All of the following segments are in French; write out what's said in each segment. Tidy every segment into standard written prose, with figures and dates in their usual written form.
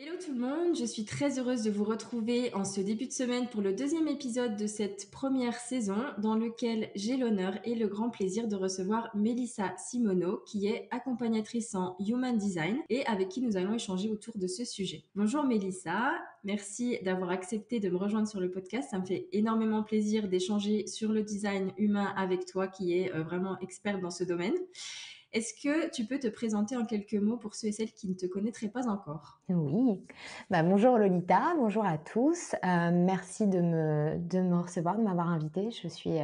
Hello tout le monde, je suis très heureuse de vous retrouver en ce début de semaine pour le deuxième épisode de cette première saison dans lequel j'ai l'honneur et le grand plaisir de recevoir Mélissa Simoneau qui est accompagnatrice en Human Design et avec qui nous allons échanger autour de ce sujet. Bonjour Mélissa, merci d'avoir accepté de me rejoindre sur le podcast. Ça me fait énormément plaisir d'échanger sur le design humain avec toi qui est vraiment experte dans ce domaine. Est-ce que tu peux te présenter en quelques mots pour ceux et celles qui ne te connaîtraient pas encore? Oui, bonjour Lolita, bonjour à tous. Merci de me recevoir, de m'avoir invitée. Je suis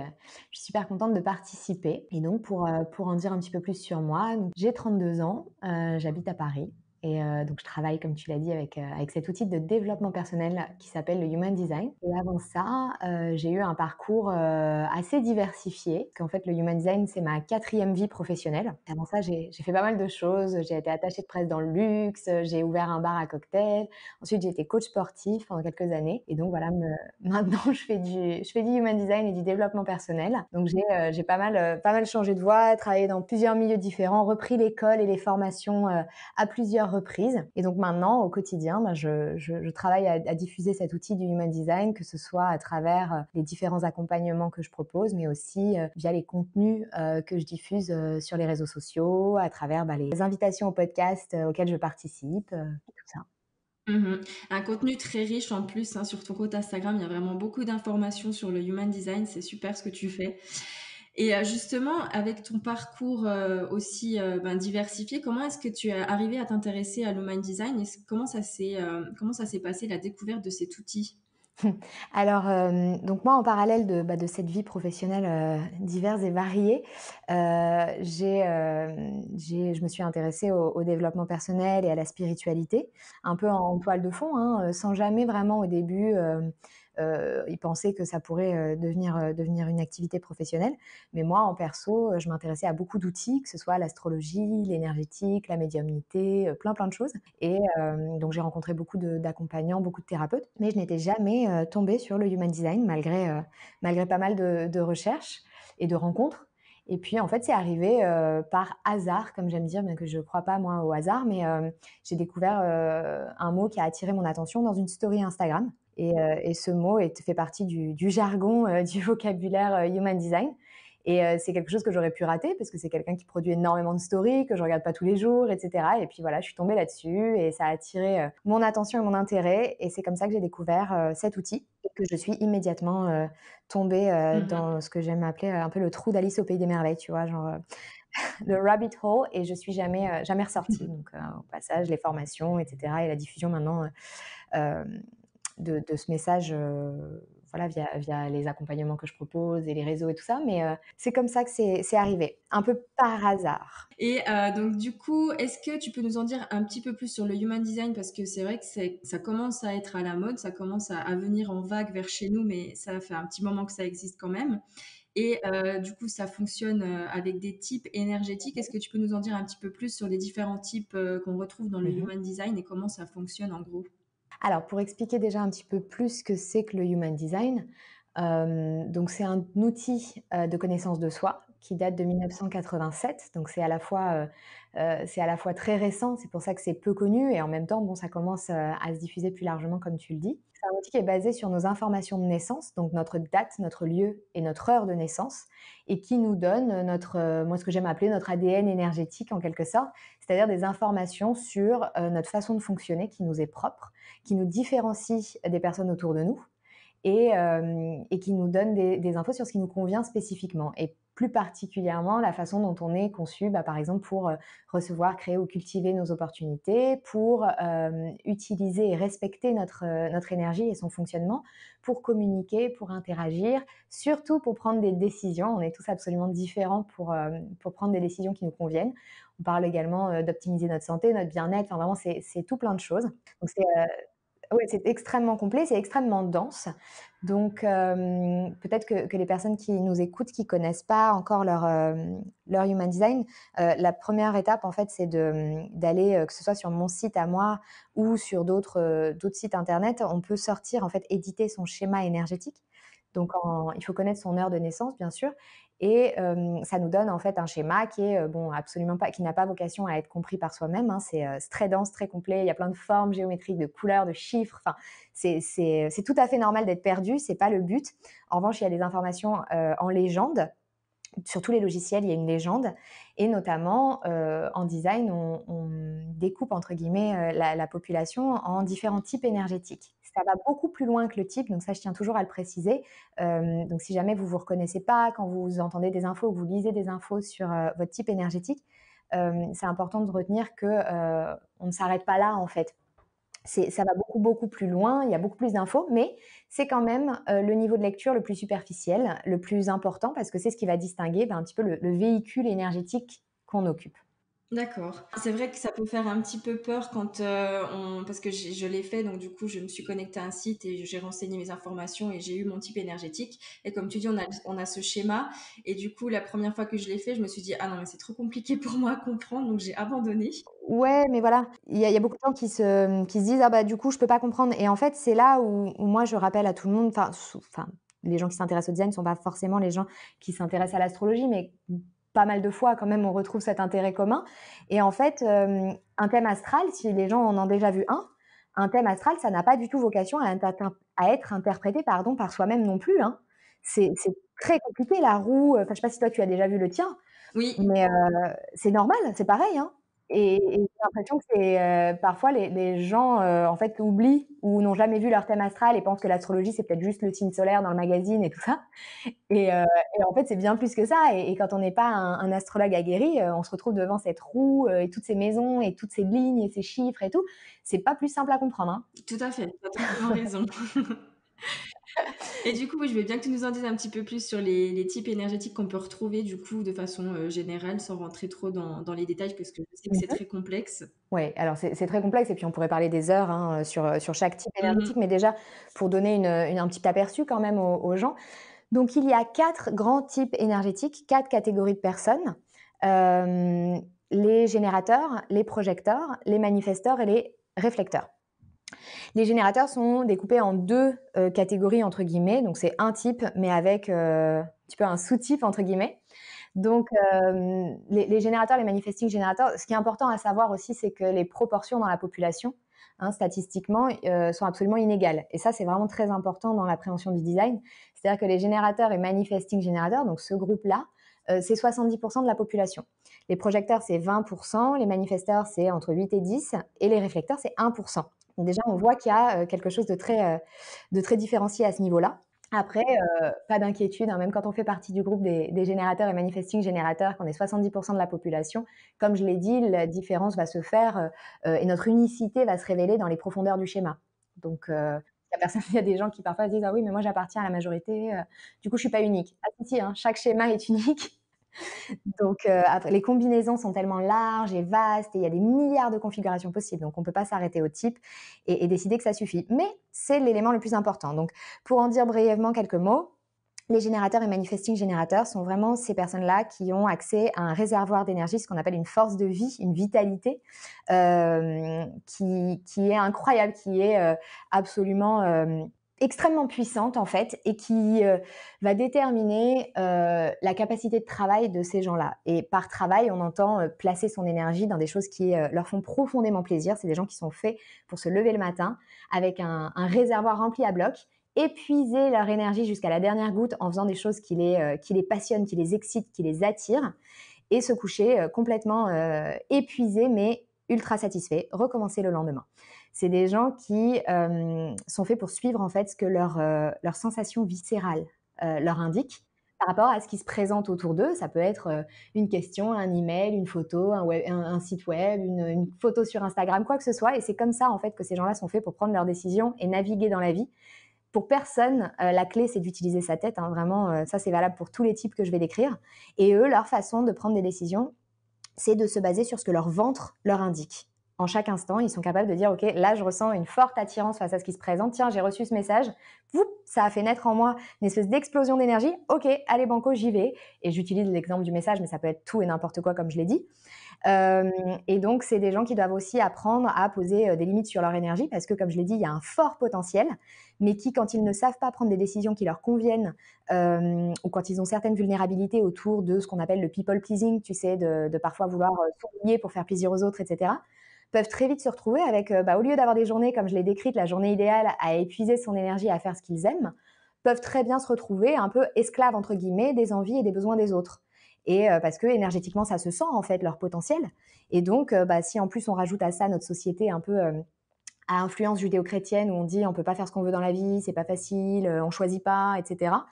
super contente de participer. Et donc, pour en dire un petit peu plus sur moi, donc, j'ai 32 ans, j'habite à Paris. Et donc, je travaille, comme tu l'as dit, avec cet outil de développement personnel qui s'appelle le Human Design. Et avant ça, j'ai eu un parcours assez diversifié. Parce qu'en fait, le Human Design, c'est ma quatrième vie professionnelle. Avant ça, j'ai fait pas mal de choses. J'ai été attachée de presse dans le luxe, j'ai ouvert un bar à cocktails. Ensuite, j'ai été coach sportif pendant quelques années. Et donc, voilà, maintenant, je fais du Human Design et du développement personnel. Donc, j'ai pas mal changé de voie, travaillé dans plusieurs milieux différents, repris l'école et les formations à plusieurs reprises. Et donc maintenant, au quotidien, je travaille à diffuser cet outil du Human Design, que ce soit à travers les différents accompagnements que je propose, mais aussi via les contenus que je diffuse sur les réseaux sociaux, à travers les invitations au podcast auxquelles je participe, tout ça. Mhm. Un contenu très riche en plus, hein, sur ton compte Instagram, il y a vraiment beaucoup d'informations sur le human design, c'est super ce que tu fais. Et justement, avec ton parcours aussi diversifié, comment est-ce que tu es arrivé à t'intéresser à l'human design et comment ça s'est passé la découverte de cet outil? Alors, donc moi, en parallèle de cette vie professionnelle, diverse et variée, je me suis intéressée au développement personnel et à la spiritualité, un peu en toile de fond, hein, sans jamais vraiment au début, y penser que ça pourrait, devenir une activité professionnelle. Mais moi, en perso, je m'intéressais à beaucoup d'outils, que ce soit l'astrologie, l'énergétique, la médiumnité, plein de choses. Et donc j'ai rencontré beaucoup d'accompagnants, beaucoup de thérapeutes, mais je n'étais jamais, tombée sur le Human Design malgré pas mal de recherches et de rencontres. Et puis en fait, c'est arrivé, par hasard, comme j'aime dire, bien que je ne crois pas moi au hasard, mais j'ai découvert, un mot qui a attiré mon attention dans une story Instagram. Et ce mot fait partie du jargon, du vocabulaire Human Design. Et c'est quelque chose que j'aurais pu rater parce que c'est quelqu'un qui produit énormément de stories, que je regarde pas tous les jours, et cetera. Et puis voilà, je suis tombée là-dessus et ça a attiré mon attention et mon intérêt. Et c'est comme ça que j'ai découvert cet outil et que je suis immédiatement tombée Mhm. dans ce que j'aime appeler un peu le trou d'Alice au pays des merveilles, tu vois, genre le rabbit hole. Et je suis jamais ressortie. Donc au passage, les formations, et cetera, et la diffusion maintenant euh, de ce message, voilà, via les accompagnements que je propose et les réseaux et tout ça. Mais c'est comme ça que c'est arrivé, un peu par hasard. Et donc du coup, est-ce que tu peux nous en dire un petit peu plus sur le human design parce que c'est vrai que ça commence à être à la mode, ça commence à venir en vague vers chez nous, mais ça fait un petit moment que ça existe quand même. Et du coup, ça fonctionne avec des types énergétiques. Est-ce que tu peux nous en dire un petit peu plus sur les différents types qu'on retrouve dans le Mmh. human design et comment ça fonctionne en gros? Alors, pour expliquer déjà un petit peu plus ce que c'est que le Human Design, donc c'est un outil, de connaissance de soi qui date de 1987, donc c'est à la fois très récent, c'est pour ça que c'est peu connu et en même temps, bon, ça commence, à se diffuser plus largement comme tu le dis. C'est un outil qui est basé sur nos informations de naissance, donc notre date, notre lieu et notre heure de naissance et qui nous donne notre, moi ce que j'aime appeler notre ADN énergétique en quelque sorte, c'est-à-dire des informations sur, notre façon de fonctionner qui nous est propre, qui nous différencie des personnes autour de nous et qui nous donne des infos sur ce qui nous convient spécifiquement et plus particulièrement la façon dont on est conçu, par exemple pour recevoir, créer ou cultiver nos opportunités, pour utiliser et respecter notre énergie et son fonctionnement, pour communiquer, pour interagir, surtout pour prendre des décisions. On est tous absolument différents pour prendre des décisions qui nous conviennent. On parle également d'optimiser notre santé, notre bien-être, enfin vraiment c'est tout plein de choses. Donc ouais, c'est extrêmement complet, c'est extrêmement dense. Donc, peut-être que les personnes qui nous écoutent, qui connaissent pas encore leur human design, la première étape, en fait, c'est d'aller, que ce soit sur mon site à moi ou sur d'autres sites internet, on peut sortir, en fait, éditer son schéma énergétique. Donc il faut connaître son heure de naissance, bien sûr et ça nous donne en fait un schéma qui est bon, absolument pas, qui n'a pas vocation à être compris par soi-même, hein. C'est très dense, très complet. Il y a plein de formes géométriques, de couleurs, de chiffres. Enfin, c'est tout à fait normal d'être perdu. C'est pas le but. En revanche, il y a des informations en légende. Sur tous les logiciels, il y a une légende, et notamment en design, on découpe entre guillemets la population en différents types énergétiques. Ça va beaucoup plus loin que le type, donc ça je tiens toujours à le préciser. Donc si jamais vous vous reconnaissez pas quand vous entendez des infos ou que vous lisez des infos sur votre type énergétique, c'est important de retenir que on ne s'arrête pas là en fait. Ça va beaucoup, beaucoup plus loin, il y a beaucoup plus d'infos, mais c'est quand même le niveau de lecture le plus superficiel, le plus important, parce que c'est ce qui va distinguer un petit peu le véhicule énergétique qu'on occupe. D'accord. C'est vrai que ça peut faire un petit peu peur quand, on parce que je l'ai fait, donc du coup, je me suis connectée à un site et j'ai renseigné mes informations et j'ai eu mon type énergétique et comme tu dis, on a ce schéma et du coup, la première fois que je l'ai fait, je me suis dit: «Ah non, mais c'est trop compliqué pour moi à comprendre», donc j'ai abandonné. Ouais, mais voilà, il y a beaucoup de gens qui se disent: «Ah bah, du coup, je peux pas comprendre», et en fait, c'est là où moi je rappelle à tout le monde, enfin, les gens qui s'intéressent au design ne sont pas forcément les gens qui s'intéressent à l'astrologie, mais pas mal de fois quand même on retrouve cet intérêt commun, et en fait, un thème astral, si les gens en ont déjà vu un thème astral, ça n'a pas du tout vocation à être interprété, pardon, par soi-même non plus, hein. C'est très compliqué la roue, enfin, je sais pas si toi tu as déjà vu le tien? Oui, Mais c'est normal, c'est pareil, hein, et j'ai l'impression que c'est, parfois les gens, en fait, oublient ou n'ont jamais vu leur thème astral et pensent que l'astrologie, c'est peut-être juste le signe solaire dans le magazine et tout ça, et en fait, c'est bien plus que ça, et quand on n'est pas un astrologue aguerri, on se retrouve devant cette roue, et toutes ces maisons et toutes ces lignes et ces chiffres et tout. C'est pas plus simple à comprendre, hein. tout à fait, tu as totalement raison. Et du coup, oui, je veux bien que tu nous en dises un petit peu plus sur les types énergétiques qu'on peut retrouver du coup de façon, générale sans rentrer trop dans les détails parce que je sais que Mmh c'est mh. très complexe. Ouais, alors c'est très complexe, et puis on pourrait parler des heures, hein, sur chaque type Mmh énergétique, mh. mais déjà pour donner un petit aperçu quand même aux gens. Donc il y a 4 grands types énergétiques, 4 catégories de personnes. Hem, les générateurs, les projecteurs, les manifesteurs et les réflecteurs. Les générateurs sont découpés en 2 catégories entre guillemets, donc c'est un type mais avec, un petit peu un sous-type entre guillemets. Donc les générateurs, les manifesting générateurs, ce qui est important à savoir aussi, c'est que les proportions dans la population, hein, statistiquement, sont absolument inégales, et ça, c'est vraiment très important dans l'appréhension du design. C'est-à-dire que les générateurs et manifesting générateurs, donc ce groupe-là, c'est 70 de la population. Les projecteurs, c'est 20, les manifesteurs, c'est entre 8 et 10, et les réflecteurs, c'est 1. Donc déjà, on voit qu'il y a quelque chose de très différencié à ce niveau-là. Après, pas d'inquiétude, hein, même quand on fait partie du groupe des générateurs et manifesting générateurs, qu'on est 70 de la population, comme je l'ai dit, la différence va se faire, et notre unicité va se révéler dans les profondeurs du schéma. Donc il y a des gens qui parfois se disent: «Ah oui, mais moi j'appartiens à la majorité, du coup je suis pas unique». Ah si, si, hein, chaque schéma est unique. Donc après les combinaisons sont tellement larges et vastes, et il y a des milliards de configurations possibles, donc on ne peut pas s'arrêter au type et décider que ça suffit. Mais c'est l'élément le plus important. Donc pour en dire brièvement quelques mots, les générateurs et manifesting générateurs sont vraiment ces personnes-là qui ont accès à un réservoir d'énergie, ce qu'on appelle une force de vie, une vitalité, qui est incroyable, qui est absolument extrêmement puissante en fait, et qui va déterminer la capacité de travail de ces gens-là. Et par travail, on entend placer son énergie dans des choses qui leur font profondément plaisir. C'est des gens qui sont faits pour se lever le matin avec un réservoir rempli à bloc, épuiser leur énergie jusqu'à la dernière goutte en faisant des choses qui les passionnent, qui les excitent, qui les attirent, et se coucher complètement épuisés mais ultra satisfaits, recommencer le lendemain. C'est des gens qui sont faits pour suivre en fait ce que leur sensation viscérale leur indique par rapport à ce qui se présente autour d'eux. Ça peut être une question, un email, une photo, un site web, une photo sur Instagram, quoi que ce soit. Et c'est comme ça en fait que ces gens-là sont faits pour prendre leurs décisions et naviguer dans la vie. Pour personne, la clé, c'est d'utiliser sa tête, hein, vraiment, ça, c'est valable pour tous les types que je vais décrire, et eux, leur façon de prendre des décisions, c'est de se baser sur ce que leur ventre leur indique. En chaque instant, ils sont capables de dire: «OK, là, je ressens une forte attirance face à ce qui se présente. Tiens, j'ai reçu ce message. Poup, ça a fait naître en moi une espèce d'explosion d'énergie. OK, allez banco, j'y vais», et j'utilise l'exemple du message, mais ça peut être tout et n'importe quoi, comme je l'ai dit. Hem et donc c'est des gens qui doivent aussi apprendre à poser, des limites sur leur énergie parce que comme je l'ai dit, il y a un fort potentiel, mais qui quand ils ne savent pas prendre des décisions qui leur conviennent, ou quand ils ont certaines vulnérabilités autour de ce qu'on appelle le people pleasing, tu sais? De parfois vouloir, s'oublier pour faire plaisir aux autres et cetera, peuvent très vite se retrouver avec, au lieu d'avoir des journées comme je l'ai décrite, la journée idéale à épuiser son énergie à faire ce qu'ils aiment, peuvent très bien se retrouver un peu «esclaves» entre guillemets des envies et des besoins des autres et parce que énergétiquement ça se sent en fait leur potentiel et donc si en plus on rajoute à ça notre société un peu, à influence judéo-chrétienne où on dit: «On peut pas faire ce qu'on veut dans la vie, c'est pas facile, on choisit pas» et cetera.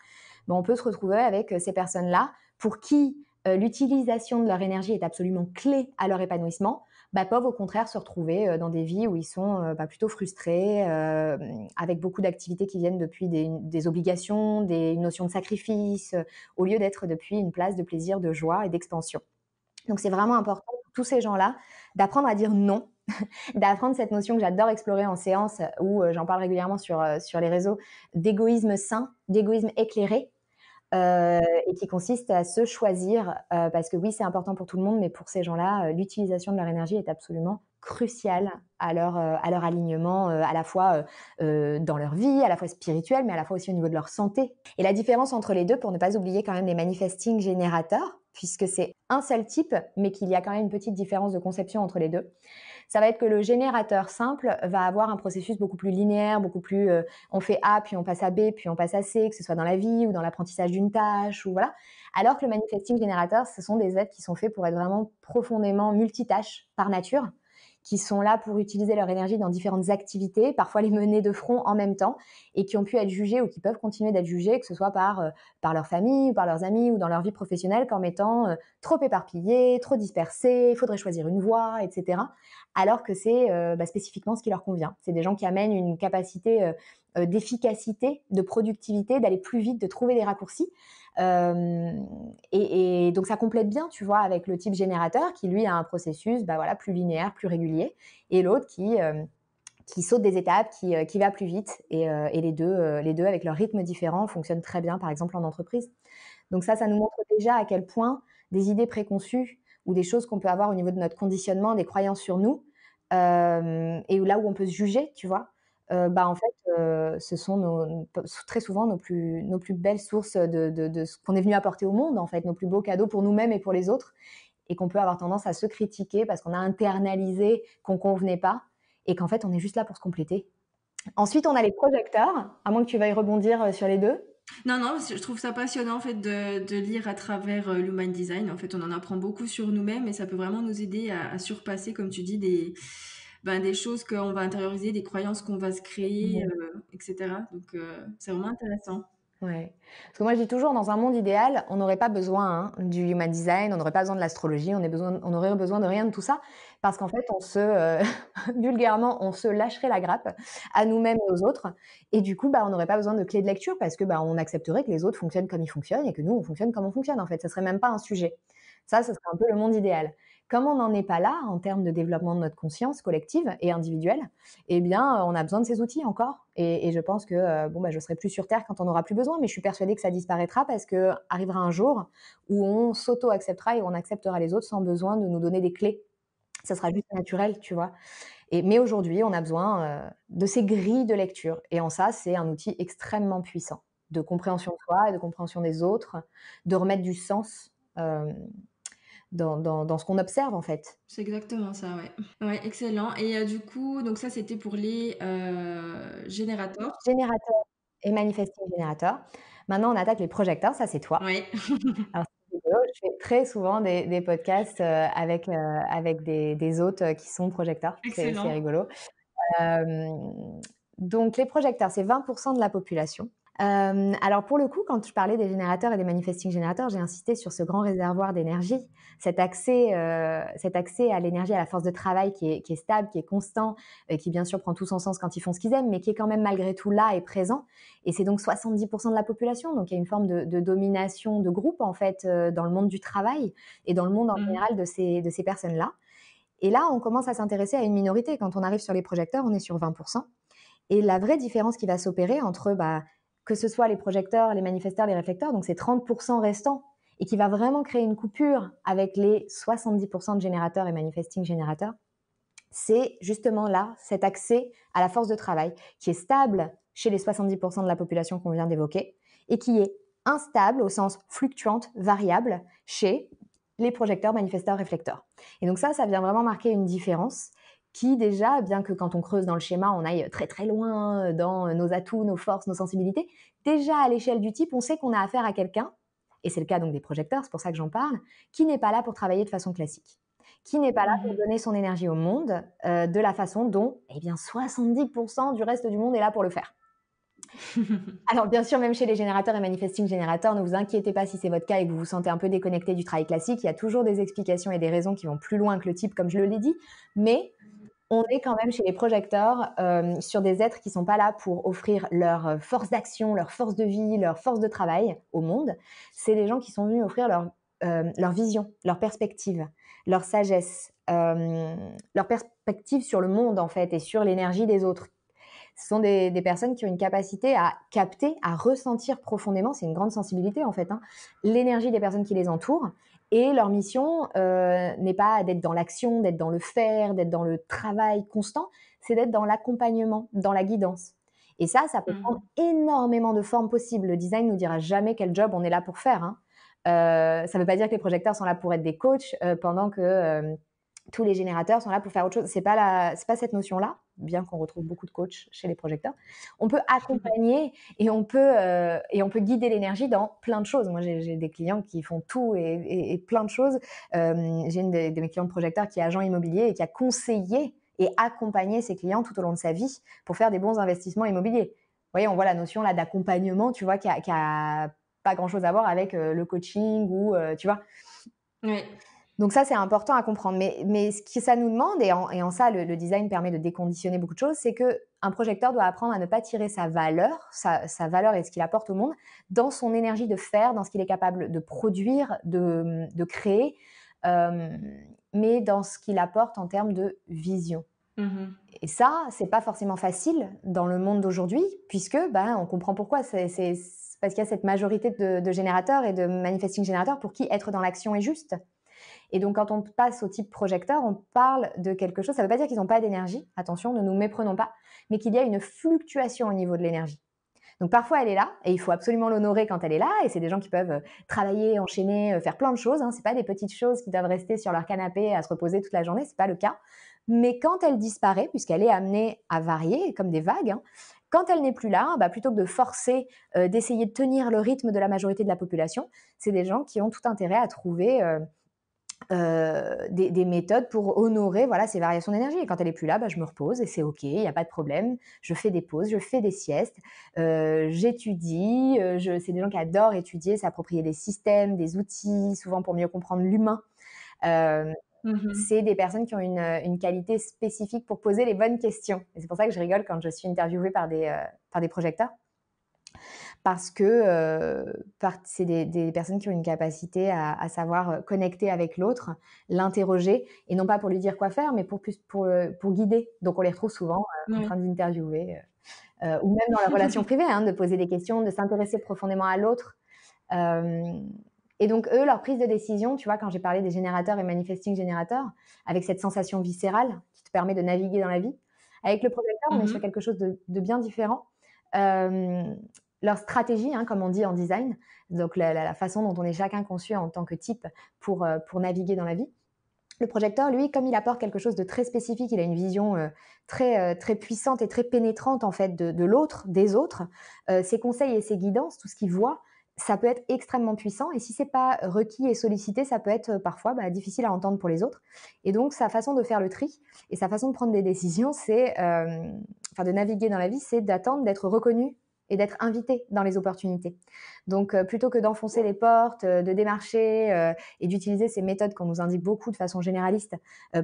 On peut se retrouver avec, ces personnes-là pour qui, l'utilisation de leur énergie est absolument clé à leur épanouissement, peuvent au contraire se retrouver, dans des vies où ils sont, plutôt frustrés, avec beaucoup d'activités qui viennent depuis des obligations, une notion de sacrifice, au lieu d'être depuis une place de plaisir, de joie et d'expansion. Donc c'est vraiment important pour tous ces gens-là d'apprendre à dire non, d'apprendre cette notion que j'adore explorer en séance, où, j'en parle régulièrement sur les réseaux, d'égoïsme sain, d'égoïsme éclairé. Et qui consiste à se choisir, parce que oui, c'est important pour tout le monde, mais pour ces gens-là, l'utilisation de leur énergie est absolument cruciale à leur alignement, à la fois, dans leur vie, à la fois spirituelle, mais à la fois aussi au niveau de leur santé. Et la différence entre les 2, pour ne pas oublier quand même les manifesting générateurs, puisque c'est un seul type, mais qu'il y a quand même une petite différence de conception entre les 2. Ça va être que le générateur simple va avoir un processus beaucoup plus linéaire, beaucoup plus, on fait A, puis on passe à B, puis on passe à C, que ce soit dans la vie ou dans l'apprentissage d'une tâche ou voilà. Alors que le manifesting générateur, ce sont des êtres qui sont faits pour être vraiment profondément multitâches par nature, qui sont là pour utiliser leur énergie dans différentes activités, parfois les mener de front en même temps et qui ont pu être jugés ou qui peuvent continuer d'être jugés, que ce soit par leur famille ou par leurs amis ou dans leur vie professionnelle comme étant, trop éparpillés, trop dispersés, il faudrait choisir une voie et cetera alors que c'est spécifiquement ce qui leur convient. C'est des gens qui amènent une capacité d'efficacité, de productivité, d'aller plus vite, de trouver des raccourcis. Euh, et donc ça complète bien, tu vois, avec le type générateur qui lui a un processus plus linéaire, plus régulier, et l'autre qui saute des étapes, qui va plus vite. Et les deux, avec leur rythme différent, fonctionnent très bien, par exemple, en entreprise. Donc ça nous montre déjà à quel point des idées préconçues ou des choses qu'on peut avoir au niveau de notre conditionnement, des croyances sur nous, et là où on peut se juger, tu vois? En fait, ce sont très souvent nos plus belles sources de ce qu'on est venu apporter au monde, en fait, nos plus beaux cadeaux pour nous-mêmes et pour les autres et qu'on peut avoir tendance à se critiquer parce qu'on a internalisé qu'on convenait pas et qu'en fait, on est juste là pour se compléter. Ensuite, on a les projecteurs, à moins que tu veuilles rebondir, sur les 2. Non, non, je trouve ça passionnant en fait de lire à travers l'human design. En fait, on en apprend beaucoup sur nous-mêmes et ça peut vraiment nous aider à surpasser, comme tu dis, des choses qu'on va intérioriser, des croyances qu'on va se créer, Mmh. etc. Donc, c'est vraiment intéressant. Ouais. Parce que moi, je dis toujours, dans un monde idéal, on n'aurait pas besoin, hein, du human design, on n'aurait pas besoin de l'astrologie, on aurait besoin de rien de tout ça. Parce qu'en fait, vulgairement, on se lâcherait la grappe à nous-mêmes et aux autres. Et du coup, on n'aurait pas besoin de clé de lecture parce que, on accepterait que les autres fonctionnent comme ils fonctionnent et que nous, on fonctionne comme on fonctionne, en fait. Ça serait même pas un sujet. Ça, ce serait un peu le monde idéal. Comme on n'en est pas là en termes de développement de notre conscience collective et individuelle, eh bien, on a besoin de ces outils encore. Et je pense que je serai plus sur Terre quand on n'aura plus besoin, mais je suis persuadée que ça disparaîtra parce que arrivera un jour où on s'auto-acceptera et on acceptera les autres sans besoin de nous donner des clés. Ça sera juste naturel, tu vois. Mais aujourd'hui, on a besoin de ces grilles de lecture. Et en ça, c'est un outil extrêmement puissant de compréhension de soi et de compréhension des autres, de remettre du sens dans ce qu'on observe, en fait. C'est exactement ça, ouais. Ouais, excellent. Et du coup, donc ça, c'était pour les générateurs. Générateur et manifesting générateur. Maintenant, on attaque les projecteurs, ça c'est toi. Ouais, Alors c'est rigolo, je fais très souvent des podcasts, avec des hôtes, qui sont projecteurs. C'est excellent. rigolo. Hem, donc les projecteurs, c'est 20 de la population. Alors pour le coup, quand je parlais des générateurs et des manifesting générateurs, j'ai insisté sur ce grand réservoir d'énergie, cet accès à l'énergie, à la force de travail qui est stable, qui est constant, qui bien sûr prend tout son sens quand ils font ce qu'ils aiment, mais qui est quand même malgré tout là et présent. Et c'est donc 70 de la population, donc il y a une forme de domination de groupe en fait, dans le monde du travail et dans le monde en Mmh. général de ces personnes-là. Et là, on commence à s'intéresser à une minorité. Quand on arrive sur les projecteurs, on est sur 20. Et la vraie différence qui va s'opérer entre, que ce soit les projecteurs, les manifesteurs, les réflecteurs, donc ces 30 restants, et qui va vraiment créer une coupure avec les 70% de générateurs et manifesting générateurs, c'est justement là, cet accès à la force de travail qui est stable chez les 70% de la population qu'on vient d'évoquer et qui est instable au sens fluctuante, variable chez les projecteurs, manifesteurs, réflecteurs. Et donc ça vient vraiment marquer une différence qui déjà, bien que quand on creuse dans le schéma, on aille très très loin dans nos atouts, nos forces, nos sensibilités, déjà à l'échelle du type, on sait qu'on a affaire à quelqu'un, et c'est le cas donc des projecteurs, c'est pour ça que j'en parle, qui n'est pas là pour travailler de façon classique, qui n'est pas là pour Mmh. donner son énergie au monde de la façon dont 70% du reste du monde est là pour le faire. Alors bien sûr, même chez les générateurs et manifesting générateurs, ne vous inquiétez pas si c'est votre cas et que vous vous sentez un peu déconnecté du travail classique, il y a toujours des explications et des raisons qui vont plus loin que le type, comme je l'ai dit, mais on est quand même chez les projecteurs sur des êtres qui ne sont pas là pour offrir leur force d'action, leur force de vie, leur force de travail au monde. C'est des gens qui sont venus offrir leur vision, leur perspective, leur sagesse, leur perspective sur le monde en fait et sur l'énergie des autres. Ce sont des personnes qui ont une capacité à capter, à ressentir profondément, c'est une grande sensibilité en fait, hein, l'énergie des personnes qui les entourent. Et leur mission n'est pas d'être dans l'action, d'être dans le faire, d'être dans le travail constant, c'est d'être dans l'accompagnement, dans la guidance. Et ça peut prendre Mmh. énormément de formes possibles. Le design nous dira jamais quel job on est là pour faire, hein. Ça ne veut pas dire que les projecteurs sont là pour être des coachs pendant que tous les générateurs sont là pour faire autre chose. C'est pas cette notion-là, bien qu'on retrouve beaucoup de coachs chez les projecteurs. On peut accompagner et on peut guider l'énergie dans plein de choses. Moi, j'ai des clients qui font tout et plein de choses. J'ai une de mes clients de projecteurs qui est agent immobilier et qui a conseillé et accompagné ses clients tout au long de sa vie pour faire des bons investissements immobiliers. Vous voyez, on voit la notion là d'accompagnement, tu vois, qui a pas grand-chose à voir avec le coaching ou, tu vois. Ouais. Donc ça, c'est important à comprendre. Mais ce que ça nous demande, et en ça, le design permet de déconditionner beaucoup de choses, c'est qu'un projecteur doit apprendre à ne pas tirer sa valeur, sa valeur et ce qu'il apporte au monde, dans son énergie de faire, dans ce qu'il est capable de produire, de créer, euh, mais dans ce qu'il apporte en termes de vision. Mmh. Et ça, c'est pas forcément facile dans le monde d'aujourd'hui, puisque ben, on comprend pourquoi. C'est parce qu'il y a cette majorité de générateurs et de manifesting générateurs pour qui être dans l'action est juste. Et donc, quand on passe au type projecteur, on parle de quelque chose. Ça ne veut pas dire qu'ils n'ont pas d'énergie, attention, ne nous méprenons pas, mais qu'il y a une fluctuation au niveau de l'énergie. Donc, parfois, elle est là et il faut absolument l'honorer quand elle est là. Et c'est des gens qui peuvent travailler, enchaîner, faire plein de choses, hein. Ce n'est pas des petites choses qui doivent rester sur leur canapé à se reposer toute la journée. Ce n'est pas le cas. Mais quand elle disparaît, puisqu'elle est amenée à varier, comme des vagues, hein, quand elle n'est plus là, bah, plutôt que de forcer, d'essayer de tenir le rythme de la majorité de la population, c'est des gens qui ont tout intérêt à trouver des méthodes pour honorer voilà, ces variations d'énergie. Et quand elle est plus là, bah, je me repose et c'est OK, il n'y a pas de problème. Je fais des pauses, je fais des siestes, j'étudie. C'est des gens qui adorent étudier, s'approprier des systèmes, des outils, souvent pour mieux comprendre l'humain. Euh, Mmh. c'est des personnes qui ont une qualité spécifique pour poser les bonnes questions. Et c'est pour ça que je rigole quand je suis interviewée par des projecteurs parce que c'est des personnes qui ont une capacité à savoir connecter avec l'autre, l'interroger, et non pas pour lui dire quoi faire, mais pour guider. Donc on les retrouve souvent en Ouais. train d'interviewer, ou même dans la relation privée, hein, de poser des questions, de s'intéresser profondément à l'autre. Euh, et donc eux, leur prise de décision, tu vois, quand j'ai parlé des générateurs et manifesting générateurs, avec cette sensation viscérale qui te permet de naviguer dans la vie, avec le projecteur, on est sur Mmh. quelque chose de bien différent. Euh, Leur stratégie, hein, comme on dit en design, donc la façon dont on est chacun conçu en tant que type pour naviguer dans la vie. Le projecteur, lui, comme il apporte quelque chose de très spécifique, il a une vision très puissante et très pénétrante en fait de l'autre, des autres. Ses conseils et ses guidances, tout ce qu'il voit, ça peut être extrêmement puissant. Et si c'est pas requis et sollicité, ça peut être parfois difficile à entendre pour les autres. Et donc sa façon de faire le tri et sa façon de prendre des décisions, enfin de naviguer dans la vie, c'est d'attendre d'être reconnu et d'être invité dans les opportunités. Donc plutôt que d'enfoncer les portes, de démarcher et d'utiliser ces méthodes qu'on nous indique beaucoup de façon généraliste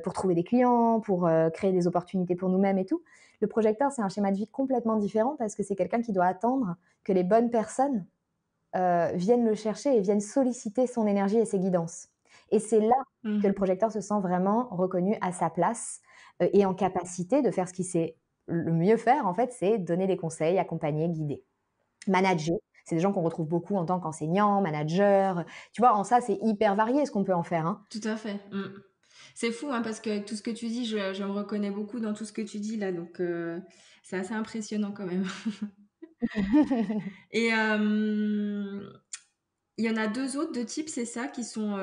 pour trouver des clients, pour créer des opportunités pour nous-mêmes et tout. Le projecteur, c'est un schéma de vie complètement différent parce que c'est quelqu'un qui doit attendre que les bonnes personnes viennent le chercher et viennent solliciter son énergie et ses guidances. Et c'est là que le Mmh. projecteur se sent vraiment reconnu à sa place et en capacité de faire ce qu'il sait le mieux faire, en fait, c'est donner des conseils, accompagner, guider, manager. C'est des gens qu'on retrouve beaucoup en tant qu'enseignants, managers. Tu vois, en ça, c'est hyper varié ce qu'on peut en faire, hein. Tout à fait. Mmh. C'est fou, hein, parce qu'avec tout ce que tu dis, je me reconnais beaucoup dans tout ce que tu dis là, donc c'est assez impressionnant quand même. Et il y en a 2 autres, 2 types, c'est ça, qui sont,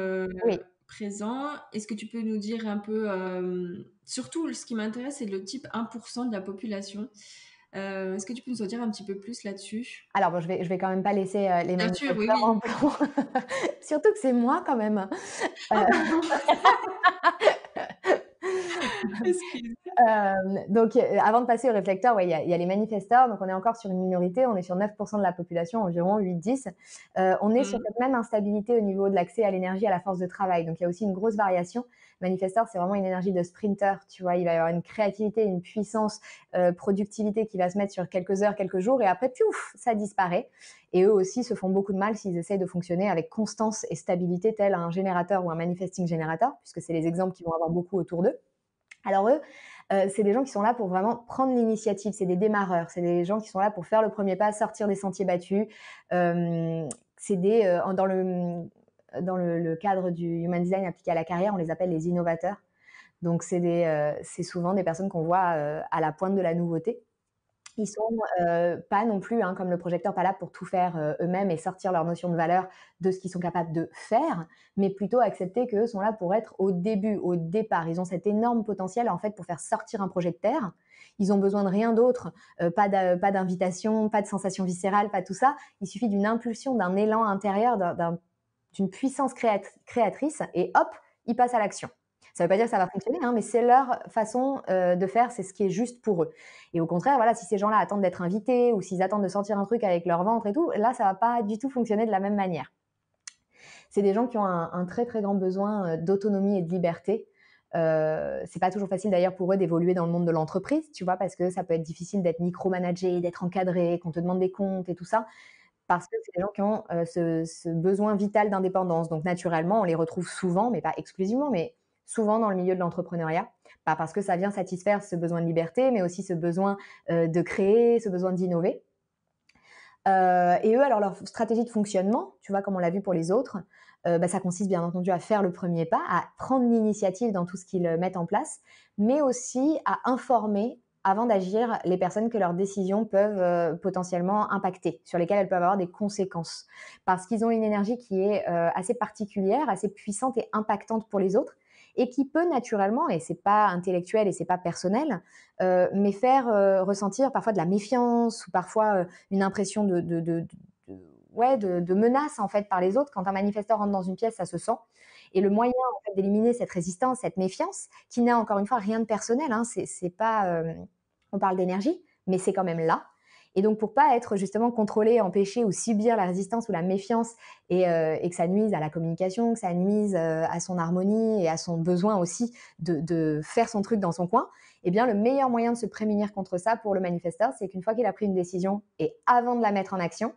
Oui. présents. Est-ce que tu peux nous dire un peu, surtout ce qui m'intéresse, c'est le type 1% de la population. Est-ce que tu peux nous en dire un petit peu plus là-dessus? Alors bon, je vais quand même pas laisser, les Bien sûr, oui, manifesteurs en oui. plan. Surtout que c'est moi quand même, hein. Ah Heu pardon, excuse. Donc, avant de passer au réflecteur, ouais, il y a les manifesteurs, donc on est encore sur une minorité, on est sur 9 de la population, environ 8-10. On est sur Mmh. cette même instabilité au niveau de l'accès à l'énergie, à la force de travail, donc il y a aussi une grosse variation. Manifesteur, c'est vraiment une énergie de sprinter, tu vois? Il va y avoir une créativité, une puissance, productivité qui va se mettre sur quelques heures, quelques jours et après, piouf, ça disparaît et eux aussi se font beaucoup de mal s'ils essayent de fonctionner avec constance et stabilité tel un générateur ou un manifesting générateur, puisque c'est les exemples qu'ils vont avoir beaucoup autour d'eux. Alors eux, c'est des gens qui sont là pour vraiment prendre l'initiative, c'est des démarreurs, c'est des gens qui sont là pour faire le premier pas, sortir des sentiers battus. C'est des, dans le cadre du human design appliqué à la carrière, on les appelle les innovateurs. Donc c'est souvent des personnes qu'on voit, à la pointe de la nouveauté. Ils sont, pas non plus, hein, comme le projecteur, pas là pour tout faire, eux-mêmes et sortir leur notion de valeur de ce qu'ils sont capables de faire, mais plutôt accepter qu'eux sont là pour être au début, au départ. Ils ont cet énorme potentiel, en fait, pour faire sortir un projet de terre. Ils ont besoin de rien d'autre, pas d'invitation, pas de sensation viscérale, pas tout ça. Il suffit d'une impulsion, d'un élan intérieur, d'une puissance créatrice et hop, ils passent à l'action. Ça ne veut pas dire que ça va fonctionner, hein, mais c'est leur façon, de faire, c'est ce qui est juste pour eux. Et au contraire, voilà, si ces gens-là attendent d'être invités ou s'ils attendent de sentir un truc avec leur ventre et tout, là, ça va pas du tout fonctionner de la même manière. C'est des gens qui ont un très, très grand besoin, d'autonomie et de liberté. C'est pas toujours facile d'ailleurs pour eux d'évoluer dans le monde de l'entreprise, tu vois? Parce que ça peut être difficile d'être micromanagé, d'être encadré, qu'on te demande des comptes et tout ça, parce que c'est des gens qui ont, ce besoin vital d'indépendance. Donc naturellement, on les retrouve souvent, mais pas exclusivement, mais souvent dans le milieu de l'entrepreneuriat. Pas parce que ça vient satisfaire ce besoin de liberté, mais aussi ce besoin, de créer, ce besoin d'innover. Et eux, alors leur stratégie de fonctionnement, tu vois, comme on l'a vu pour les autres, bah, ça consiste bien entendu à faire le premier pas, à prendre l'initiative dans tout ce qu'ils, mettent en place, mais aussi à informer avant d'agir les personnes que leurs décisions peuvent, potentiellement impacter, sur lesquelles elles peuvent avoir des conséquences. Parce qu'ils ont une énergie qui est, assez particulière, assez puissante et impactante pour les autres et qui peut naturellement, et c'est pas intellectuel et c'est pas personnel, mais faire, ressentir parfois de la méfiance ou parfois, une impression ouais, de menace en fait par les autres. Quand un manifestant rentre dans une pièce, ça se sent. Et le moyen en fait d'éliminer cette résistance, cette méfiance, qui n'a encore une fois rien de personnel, hein, c'est pas, on parle d'énergie, mais c'est quand même là. Et donc pour pas être justement contrôlé, empêché ou subir la résistance ou la méfiance et que ça nuise à la communication, que ça nuise à son harmonie et à son besoin aussi de faire son truc dans son coin, eh bien le meilleur moyen de se prémunir contre ça pour le manifesteur, c'est qu'une fois qu'il a pris une décision et avant de la mettre en action,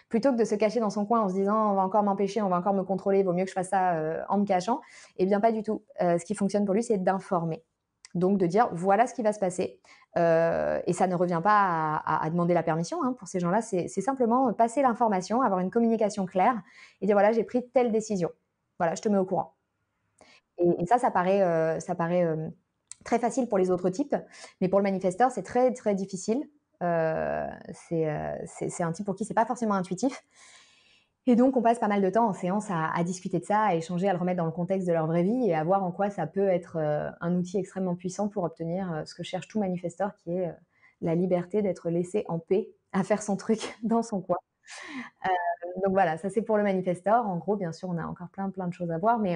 plutôt que de se cacher dans son coin en se disant on va encore m'empêcher, on va encore me contrôler, il vaut mieux que je fasse ça en me cachant, eh bien pas du tout. Ce qui fonctionne pour lui, c'est d'informer. Donc de dire voilà ce qui va se passer. Et ça ne revient pas à demander la permission, hein, pour ces gens-là, c'est simplement passer l'information, avoir une communication claire et dire voilà, j'ai pris telle décision. Voilà, je te mets au courant. Et ça paraît très facile pour les autres types, mais pour le manifesteur, c'est très, très difficile. C'est un type pour qui c'est pas forcément intuitif. Et donc, on passe pas mal de temps en séance à discuter de ça, à échanger, à le remettre dans le contexte de leur vraie vie et à voir en quoi ça peut être un outil extrêmement puissant pour obtenir ce que cherche tout manifesteur, qui est la liberté d'être laissé en paix à faire son truc dans son coin. Donc voilà, ça c'est pour le manifesteur. En gros, bien sûr, on a encore plein, plein de choses à voir, mais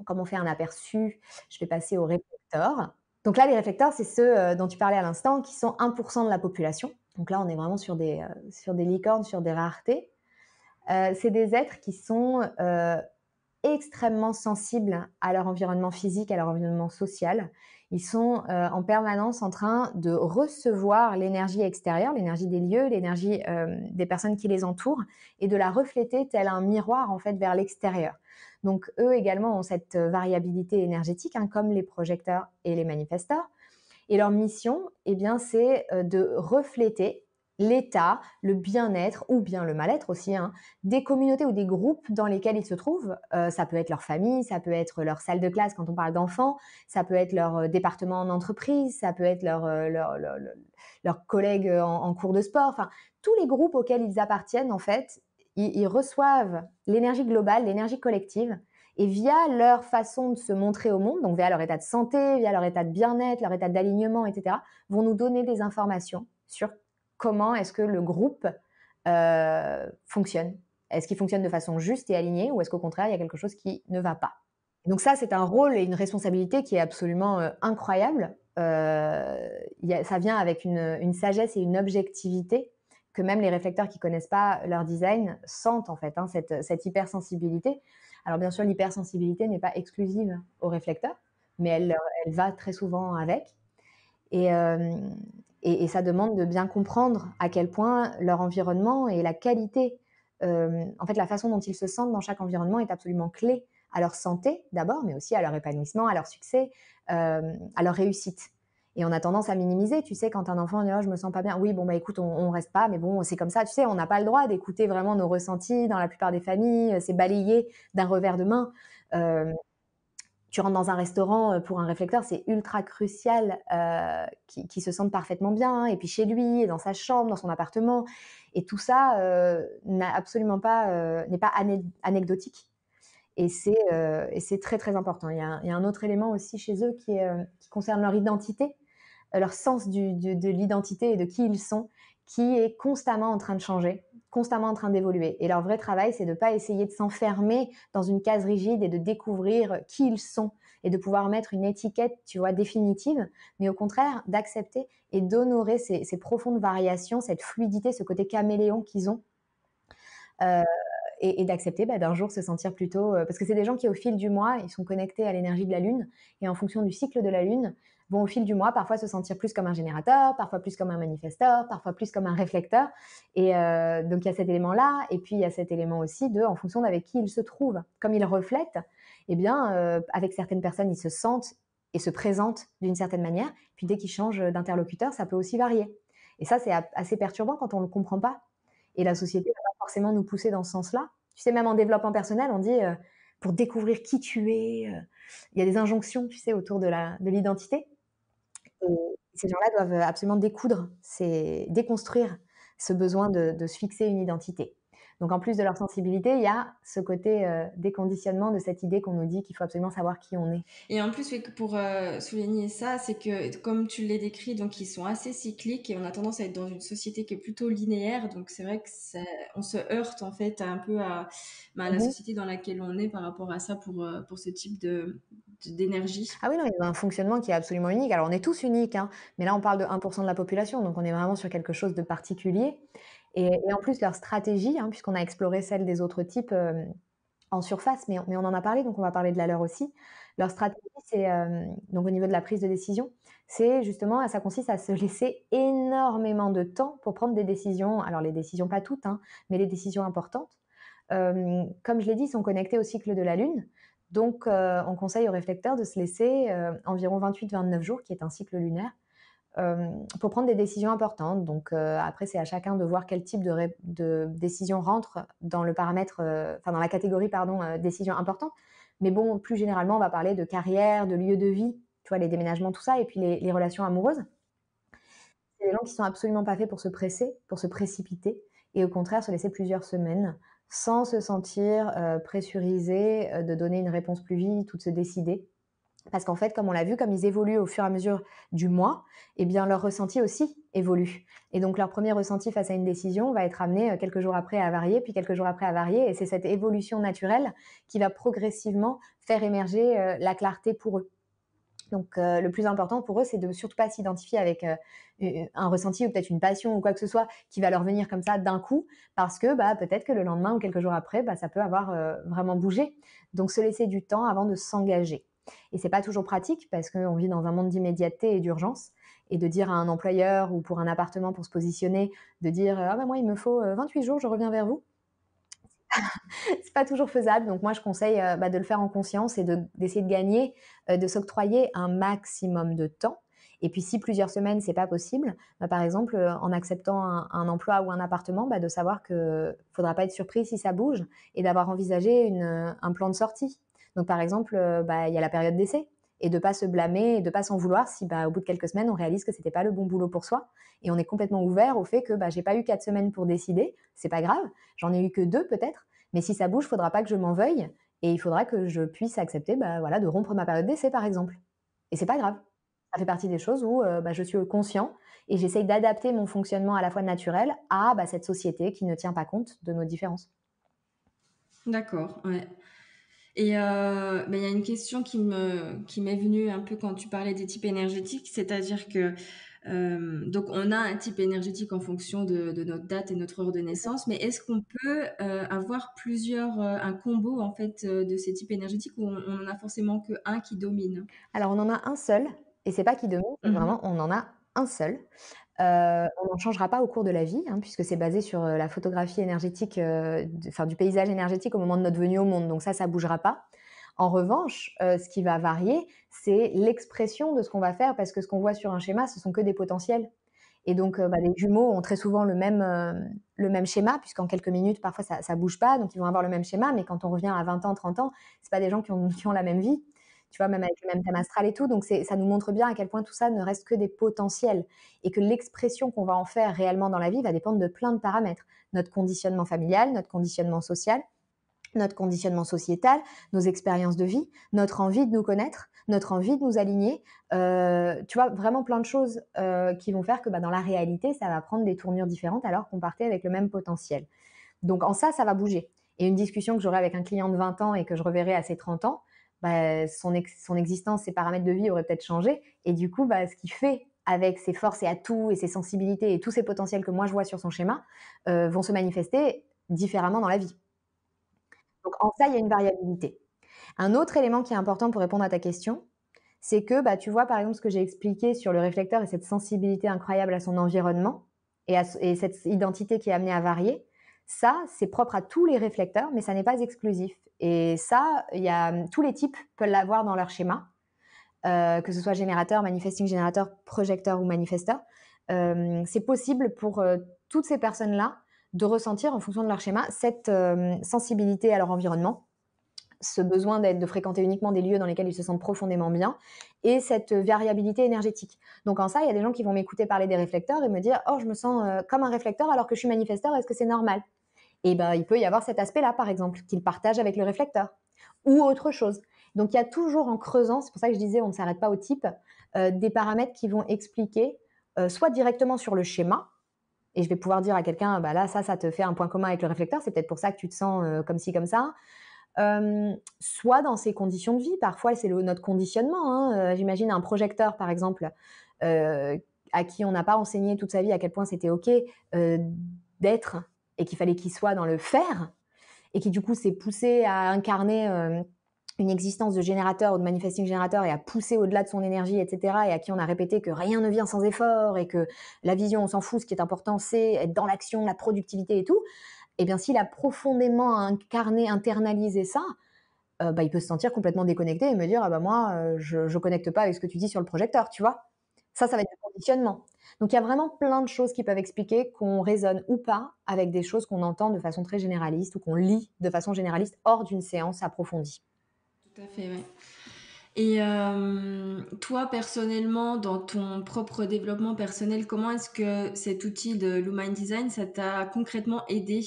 comme on fait un aperçu, je vais passer aux réflecteurs. Donc là, les réflecteurs, c'est ceux dont tu parlais à l'instant, qui sont 1% de la population. Donc là, on est vraiment sur des licornes, sur des raretés. C'est des êtres qui sont extrêmement sensibles à leur environnement physique, à leur environnement social. Ils sont en permanence en train de recevoir l'énergie extérieure, l'énergie des lieux, l'énergie des personnes qui les entourent, et de la refléter tel un miroir en fait vers l'extérieur. Donc eux également ont cette variabilité énergétique, hein, comme les projecteurs et les manifesteurs. Et leur mission, eh bien, c'est de refléter l'état, le bien-être ou bien le mal-être aussi, hein, des communautés ou des groupes dans lesquels ils se trouvent. Ça peut être leur famille, ça peut être leur salle de classe quand on parle d'enfants, ça peut être leur département en entreprise, ça peut être leurs collègues en cours de sport. Enfin, tous les groupes auxquels ils appartiennent, en fait, ils reçoivent l'énergie globale, l'énergie collective, et via leur façon de se montrer au monde, donc via leur état de santé, via leur état de bien-être, leur état d'alignement, etc., vont nous donner des informations sur comment est-ce que le groupe fonctionne. Est-ce qu'il fonctionne de façon juste et alignée ou est-ce qu'au contraire, il y a quelque chose qui ne va pas? Donc ça, c'est un rôle et une responsabilité qui est absolument incroyable. Ça vient avec une sagesse et une objectivité que même les réflecteurs qui connaissent pas leur design sentent en fait, hein, cette hypersensibilité. Alors bien sûr, l'hypersensibilité n'est pas exclusive aux réflecteurs, mais elle va très souvent avec. Et, ça demande de bien comprendre à quel point leur environnement et la qualité, en fait, la façon dont ils se sentent dans chaque environnement est absolument clé à leur santé d'abord, mais aussi à leur épanouissement, à leur succès, à leur réussite. Et on a tendance à minimiser, tu sais, quand un enfant dit oh, je me sens pas bien, oui, bon, bah écoute, on reste pas, mais bon, c'est comme ça, tu sais, on n'a pas le droit d'écouter vraiment nos ressentis dans la plupart des familles, c'est balayé d'un revers de main. Euh, Tu rentres dans un restaurant pour un réflecteur, c'est ultra crucial qu'il se sente parfaitement bien, hein, et puis chez lui, dans sa chambre, dans son appartement. Et tout ça n'a absolument pas, n'est pas anecdotique. Et c'est très, très important. Il y a un autre élément aussi chez eux qui concerne leur identité, leur sens de l'identité et de qui ils sont, qui est constamment en train de changer, constamment en train d'évoluer. Et leur vrai travail, c'est de ne pas essayer de s'enfermer dans une case rigide et de découvrir qui ils sont et de pouvoir mettre une étiquette, tu vois, définitive, mais au contraire, d'accepter et d'honorer ces profondes variations, cette fluidité, ce côté caméléon qu'ils ont. Euh, et d'accepter d'un jour se sentir plutôt... parce que c'est des gens qui, au fil du mois, ils sont connectés à l'énergie de la Lune, et en fonction du cycle de la Lune, vont au fil du mois parfois se sentir plus comme un générateur, parfois plus comme un manifesteur, parfois plus comme un réflecteur. Et donc il y a cet élément-là, et puis il y a cet élément aussi de, en fonction d'avec qui ils se trouvent, comme ils reflètent, eh bien, avec certaines personnes, ils se sentent et se présentent d'une certaine manière, puis dès qu'ils changent d'interlocuteur, ça peut aussi varier. Et ça, c'est assez perturbant quand on ne le comprend pas. Et la société va pas forcément nous pousser dans ce sens-là. Tu sais, même en développement personnel, on dit pour découvrir qui tu es, il y a des injonctions, tu sais, autour de l'identité. Et ces gens-là doivent absolument déconstruire ce besoin de se fixer une identité. Donc en plus de leur sensibilité, il y a ce côté déconditionnement de cette idée qu'on nous dit qu'il faut absolument savoir qui on est. Et en plus, oui, pour souligner ça, c'est que comme tu l'as décrit, donc ils sont assez cycliques et on a tendance à être dans une société qui est plutôt linéaire. Donc c'est vrai que on se heurte en fait un peu à la Mmh. société dans laquelle on est par rapport à ça pour ce type d'énergie. Ah oui, non, il y a un fonctionnement qui est absolument unique. Alors on est tous uniques, hein, mais là on parle de 1 de la population, donc on est vraiment sur quelque chose de particulier. Et en plus leur stratégie, hein, puisqu'on a exploré celle des autres types, en surface, mais on en a parlé, donc on va parler de la leur aussi. Leur stratégie, c'est, donc au niveau de la prise de décision, c'est justement ça consiste à se laisser énormément de temps pour prendre des décisions. Alors les décisions pas toutes, hein, mais les décisions importantes. Comme je l'ai dit, ils sont connectés au cycle de la Lune, donc on conseille aux réflecteurs de se laisser, environ 28-29 jours, qui est un cycle lunaire, pour prendre des décisions importantes. Donc après, c'est à chacun de voir quel type de décision rentre dans le paramètre, enfin dans la catégorie, pardon, décision importante. Mais bon, plus généralement, on va parler de carrière, de lieu de vie, tu vois, les déménagements, tout ça, et puis les relations amoureuses. C'est des gens qui sont absolument pas faits pour se presser, pour se précipiter, et au contraire se laisser plusieurs semaines sans se sentir pressurisés de donner une réponse plus vite ou de se décider. Parce qu'en fait, comme on l'a vu, comme ils évoluent au fur et à mesure du mois, eh bien leur ressenti aussi évolue. Et donc leur premier ressenti face à une décision va être amené quelques jours après à varier, puis quelques jours après à varier. Et c'est cette évolution naturelle qui va progressivement faire émerger la clarté pour eux. Donc le plus important pour eux, c'est de surtout pas s'identifier avec un ressenti ou peut-être une passion ou quoi que ce soit qui va leur venir comme ça d'un coup, parce que peut-être que le lendemain ou quelques jours après, ça peut avoir vraiment bougé. Donc se laisser du temps avant de s'engager. Et c'est pas toujours pratique parce qu'on vit dans un monde d'immédiateté et d'urgence. Et de dire à un employeur ou pour un appartement pour se positionner, de dire ah moi il me faut 28 jours, je reviens vers vous. C'est pas toujours faisable. Donc moi, je conseille de le faire en conscience et d'essayer de gagner, de s'octroyer un maximum de temps. Et puis si plusieurs semaines, c'est pas possible, bah, par exemple, en acceptant un emploi ou un appartement, bah, de savoir que faudra pas être surpris si ça bouge et d'avoir envisagé un plan de sortie. Donc par exemple, bah, il y a la période d'essai et de pas se blâmer et de pas s'en vouloir si, bah, au bout de quelques semaines, on réalise que c'était pas le bon boulot pour soi et on est complètement ouvert au fait que, bah, j'ai pas eu 4 semaines pour décider, c'est pas grave, j'en ai eu que 2 peut-être, mais si ça bouge, faudra pas que je m'en veuille et il faudra que je puisse accepter, bah, voilà, de rompre ma période d'essai, par exemple. Et c'est pas grave. Ça fait partie des choses où, bah, je suis conscient et j'essaye d'adapter mon fonctionnement à la fois naturel à, bah, cette société qui ne tient pas compte de nos différences. D'accord, ouais. Et bah, il y a une question qui m'est venue un peu quand tu parlais des types énergétiques, c'est-à-dire que, donc on a un type énergétique en fonction de notre date et notre heure de naissance, mais est-ce qu'on peut, avoir plusieurs, un combo en fait, de ces types énergétiques ou on en a forcément qu'un qui domine? Alors on en a un seul et c'est pas qu'il domine, c'est Mmh. vraiment on en a un seul. On n'en changera pas au cours de la vie, hein, puisque c'est basé sur, la photographie énergétique, du paysage énergétique au moment de notre venue au monde, donc ça bougera pas. En revanche, ce qui va varier, c'est l'expression de ce qu'on va faire parce que ce qu'on voit sur un schéma, ce sont que des potentiels et donc bah, les jumeaux ont très souvent le même schéma puisqu'en quelques minutes, parfois ça bouge pas, donc ils vont avoir le même schéma, mais quand on revient à 20 ans, 30 ans, c'est pas des gens qui ont la même vie, tu vois? Même avec le même thème astral et tout, donc ça nous montre bien à quel point tout ça ne reste que des potentiels et que l'expression qu'on va en faire réellement dans la vie va dépendre de plein de paramètres. Notre conditionnement familial, notre conditionnement social, notre conditionnement sociétal, nos expériences de vie, notre envie de nous connaître, notre envie de nous aligner, tu vois? Vraiment plein de choses, qui vont faire que, bah, dans la réalité, ça va prendre des tournures différentes alors qu'on partait avec le même potentiel. Donc en ça, ça va bouger et une discussion que j'aurai avec un client de 20 ans et que je reverrai à ses 30 ans, bah, son existence, ses paramètres de vie auraient peut-être changé et du coup, bah, ce qu'il fait avec ses forces et atouts et ses sensibilités et tous ces potentiels que moi je vois sur son schéma, vont se manifester différemment dans la vie. Donc en ça, il y a une variabilité. Un autre élément qui est important pour répondre à ta question, c'est que, bah, tu vois, par exemple, ce que j'ai expliqué sur le réflecteur et cette sensibilité incroyable à son environnement et cette identité qui est amenée à varier, ça, c'est propre à tous les réflecteurs, mais ça n'est pas exclusif. Et ça, tous les types peuvent l'avoir dans leur schéma, que ce soit générateur, manifesting générateur, projecteur ou manifesteur. C'est possible pour toutes ces personnes-là de ressentir, en fonction de leur schéma, cette sensibilité à leur environnement, ce besoin de fréquenter uniquement des lieux dans lesquels ils se sentent profondément bien et cette variabilité énergétique. Donc en ça, il y a des gens qui vont m'écouter parler des réflecteurs et me dire: «Oh, je me sens, comme un réflecteur alors que je suis manifesteur, est-ce que c'est normal?» Et ben, il peut y avoir cet aspect-là, par exemple, qu'ils partagent avec le réflecteur ou autre chose. Donc il y a toujours en creusant, c'est pour ça que je disais on ne s'arrête pas au type, des paramètres qui vont expliquer, soit directement sur le schéma et je vais pouvoir dire à quelqu'un: «Bah là, ça te fait un point commun avec le réflecteur, c'est peut-être pour ça que tu te sens, comme ci, comme ça». Soit dans ses conditions de vie. Parfois, c'est notre conditionnement, hein. J'imagine un projecteur, par exemple, heu, à qui on n'a pas enseigné toute sa vie à quel point c'était OK, d'être et qu'il fallait qu'il soit dans le faire et qui, du coup, s'est poussé à incarner, une existence de générateur ou de manifesting générateur et à pousser au-delà de son énergie et cetera et à qui on a répété que rien ne vient sans effort et que la vision, on s'en fout, ce qui est important, c'est être dans l'action, la productivité et tout. Eh bien, s'il a profondément incarné, internalisé ça, bah, il peut se sentir complètement déconnecté et me dire: «Ah bah moi, je connecte pas avec ce que tu dis sur le projecteur», tu vois? Ça va être du conditionnement. Donc il y a vraiment plein de choses qui peuvent expliquer qu'on résonne ou pas avec des choses qu'on entend de façon très généraliste ou qu'on lit de façon généraliste hors d'une séance approfondie. Tout à fait, ouais. Et toi, personnellement, dans ton propre développement personnel, comment est-ce que cet outil de l'Human Design, ça t'a concrètement aidé?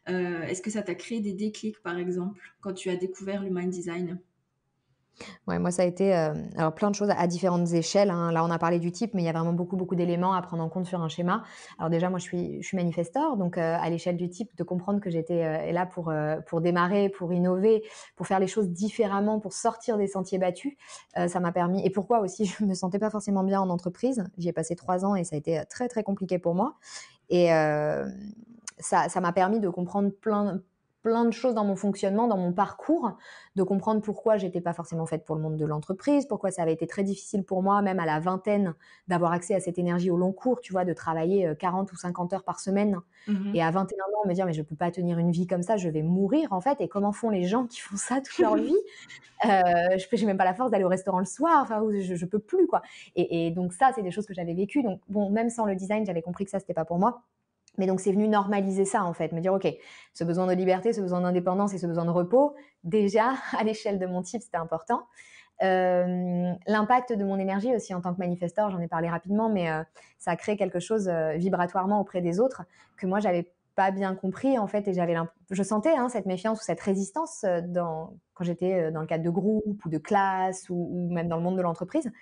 Est-ce que ça t'a créé des déclics, par exemple, quand tu as découvert l'Human Design? Ouais, moi, ça a été, alors plein de choses à différentes échelles, hein. Là, on a parlé du type, mais il y a vraiment beaucoup, beaucoup d'éléments à prendre en compte sur un schéma. Alors déjà, moi, je suis manifesteur, donc à l'échelle du type, de comprendre que j'étais, là pour démarrer, pour innover, pour faire les choses différemment, pour sortir des sentiers battus. Ça m'a permis et pourquoi aussi je me sentais pas forcément bien en entreprise. J'y ai passé 3 ans et ça a été, très, très compliqué pour moi et ça m'a permis de comprendre plein de choses dans mon fonctionnement, dans mon parcours, de comprendre pourquoi j'étais pas forcément faite pour le monde de l'entreprise, pourquoi ça avait été très difficile pour moi, même à la vingtaine, d'avoir accès à cette énergie au long cours, tu vois, de travailler 40 ou 50 heures par semaine. Et Mmh. à 21 ans, me dire, mais je peux pas tenir une vie comme ça, je vais mourir en fait. Et comment font les gens qui font ça toute leur vie? J'ai même pas la force d'aller au restaurant le soir, enfin, je peux plus, quoi. Et donc ça, c'est des choses que j'avais vécues. Donc bon, même sans le design, j'avais compris que ça, c'était pas pour moi. Mais donc c'est venu normaliser ça, en fait, me dire: «OK, ce besoin de liberté, ce besoin d'indépendance et ce besoin de repos, déjà, à l'échelle de mon type, c'était important». L'impact de mon énergie aussi en tant que manifesteur, j'en ai parlé rapidement, mais ça a créé quelque chose, vibratoirement auprès des autres que moi, j'avais pas bien compris, en fait, et je sentais, hein, cette méfiance ou cette résistance, quand j'étais, dans le cadre de groupe ou de classe ou même dans le monde de l'entreprise.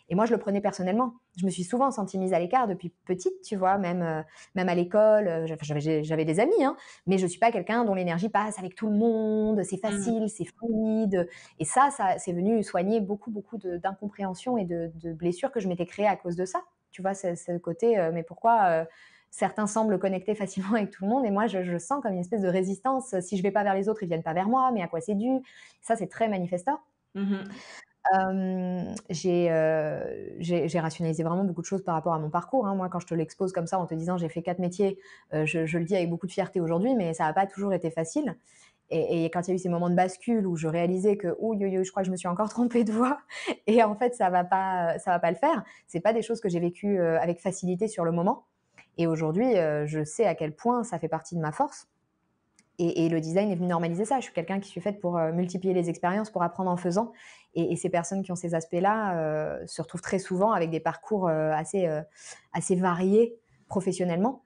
Et moi, je le prenais personnellement. Je me suis souvent sentie mise à l'écart depuis petite, tu vois, même à l'école. J'avais des amis, hein, mais je ne suis pas quelqu'un dont l'énergie passe avec tout le monde, c'est Mmh. facile, c'est fluide. Et ça c'est venu soigner beaucoup, beaucoup d'incompréhension et de blessures que je m'étais créées à cause de ça. Tu vois, c'est ce côté, mais pourquoi certains semblent connecter facilement avec tout le monde et moi, je sens comme une espèce de résistance. Si je ne vais pas vers les autres, ils ne viennent pas vers moi, mais à quoi c'est dû? Ça, c'est très manifesteur. Mmh. J'ai rationalisé vraiment beaucoup de choses par rapport à mon parcours, hein. Moi, quand je te l'expose comme ça en te disant: «J'ai fait 4 métiers», je le dis avec beaucoup de fierté aujourd'hui, mais ça n'a pas toujours été facile. Et quand il y a eu ces moments de bascule où je réalisais que: «Ouh, yo, yo, je crois que je me suis encore trompée de voie et en fait, ça va pas le faire». C'est pas des choses que j'ai vécues, avec facilité sur le moment et aujourd'hui, je sais à quel point ça fait partie de ma force. Et le design est venu normaliser ça. Je suis quelqu'un qui suis faite pour multiplier les expériences, pour apprendre en faisant. Et ces personnes qui ont ces aspects-là se retrouvent très souvent avec des parcours assez variés professionnellement.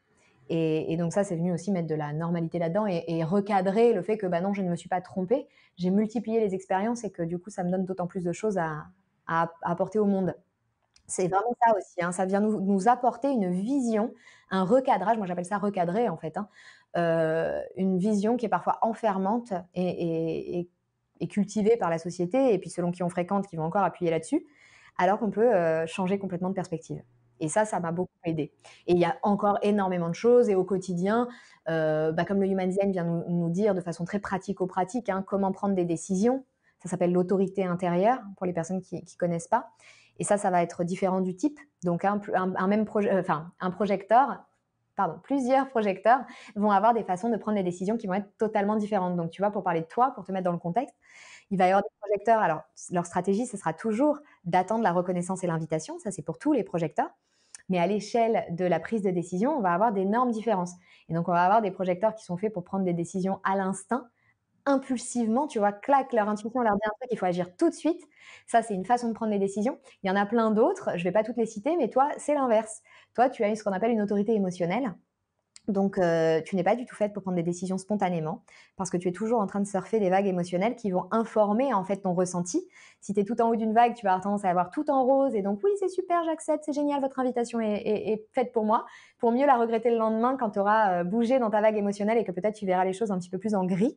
Et donc ça, c'est venu aussi mettre de la normalité là-dedans et recadrer le fait que bah non, je ne me suis pas trompée. J'ai multiplié les expériences et que du coup, ça me donne d'autant plus de choses à apporter au monde. C'est vraiment ça aussi, hein, ça vient nous apporter une vision, un recadrage, moi j'appelle ça recadrer en fait, hein, une vision qui est parfois enfermante et cultivée par la société et puis selon qui on fréquente, qui vont encore appuyer là-dessus, alors qu'on peut, changer complètement de perspective et ça m'a beaucoup aidée et il y a encore énormément de choses et au quotidien, bah, comme le human design vient nous dire de façon très pratico-pratique, hein, comment prendre des décisions. Ça s'appelle l'autorité intérieure pour les personnes qui connaissent pas et ça va être différent du type. Donc un même projet, enfin un projecteur, pardon, plusieurs projecteurs vont avoir des façons de prendre des décisions qui vont être totalement différentes. Donc tu vois, pour parler de toi, pour te mettre dans le contexte, il va y avoir des projecteurs. Alors leur stratégie, ce sera toujours d'attendre la reconnaissance et l'invitation. Ça, c'est pour tous les projecteurs. Mais à l'échelle de la prise de décision, on va avoir d'énormes différences. Et donc, on va avoir des projecteurs qui sont faits pour prendre des décisions à l'instinct, impulsivement, tu vois, clac, leur intuition leur dit un truc, il faut agir tout de suite. Ça, c'est une façon de prendre les décisions. Il y en a plein d'autres, je ne vais pas toutes les citer, mais toi, c'est l'inverse. Toi, tu as ce qu'on appelle une autorité émotionnelle. Donc, tu n'es pas du tout faite pour prendre des décisions spontanément, parce que tu es toujours en train de surfer des vagues émotionnelles qui vont informer, en fait, ton ressenti. Si tu es tout en haut d'une vague, tu vas avoir tendance à avoir tout en rose et donc: «Oui, c'est super, j'accepte, c'est génial, votre invitation est faite pour moi», pour mieux la regretter le lendemain quand tu auras, bougé dans ta vague émotionnelle et que peut-être tu verras les choses un petit peu plus en gris.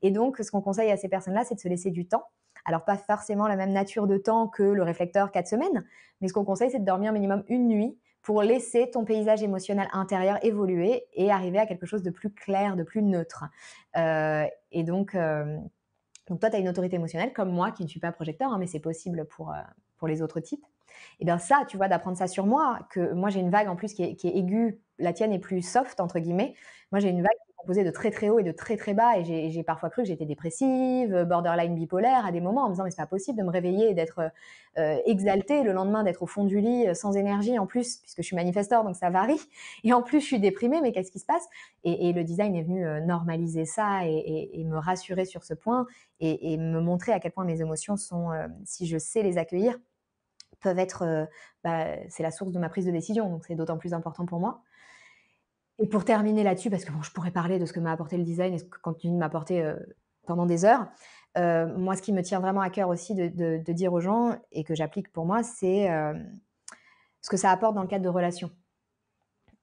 Et donc ce qu'on conseille à ces personnes-là, c'est de se laisser du temps. Alors pas forcément la même nature de temps que le réflecteur 4 semaines, mais ce qu'on conseille, c'est de dormir minimum une nuit pour laisser ton paysage émotionnel intérieur évoluer et arriver à quelque chose de plus clair, de plus neutre. Et donc toi, tu as une autorité émotionnelle comme moi qui ne suis pas projecteur, hein, mais c'est possible pour les autres types. Et bien ça, tu vois, d'apprendre ça sur moi, que moi j'ai une vague en plus qui est aiguë, la tienne est plus soft, entre guillemets. Moi j'ai une vague qui est composée de très très haut et de très très bas et j'ai parfois cru que j'étais dépressive, borderline bipolaire à des moments en me disant mais c'est pas possible de me réveiller et d'être exaltée le lendemain, d'être au fond du lit sans énergie en plus, puisque je suis manifesteur donc ça varie. Et en plus je suis déprimée, mais qu'est-ce qui se passe et le design est venu normaliser ça et me rassurer sur ce point et me montrer à quel point mes émotions sont, si je sais les accueillir, peuvent être, c'est la source de ma prise de décision, donc c'est d'autant plus important pour moi. Et pour terminer là-dessus, parce que bon, je pourrais parler de ce que m'a apporté le design et ce que continue de m'apporter pendant des heures. Moi, ce qui me tient vraiment à cœur aussi de dire aux gens et que j'applique pour moi, c'est ce que ça apporte dans le cadre de relations.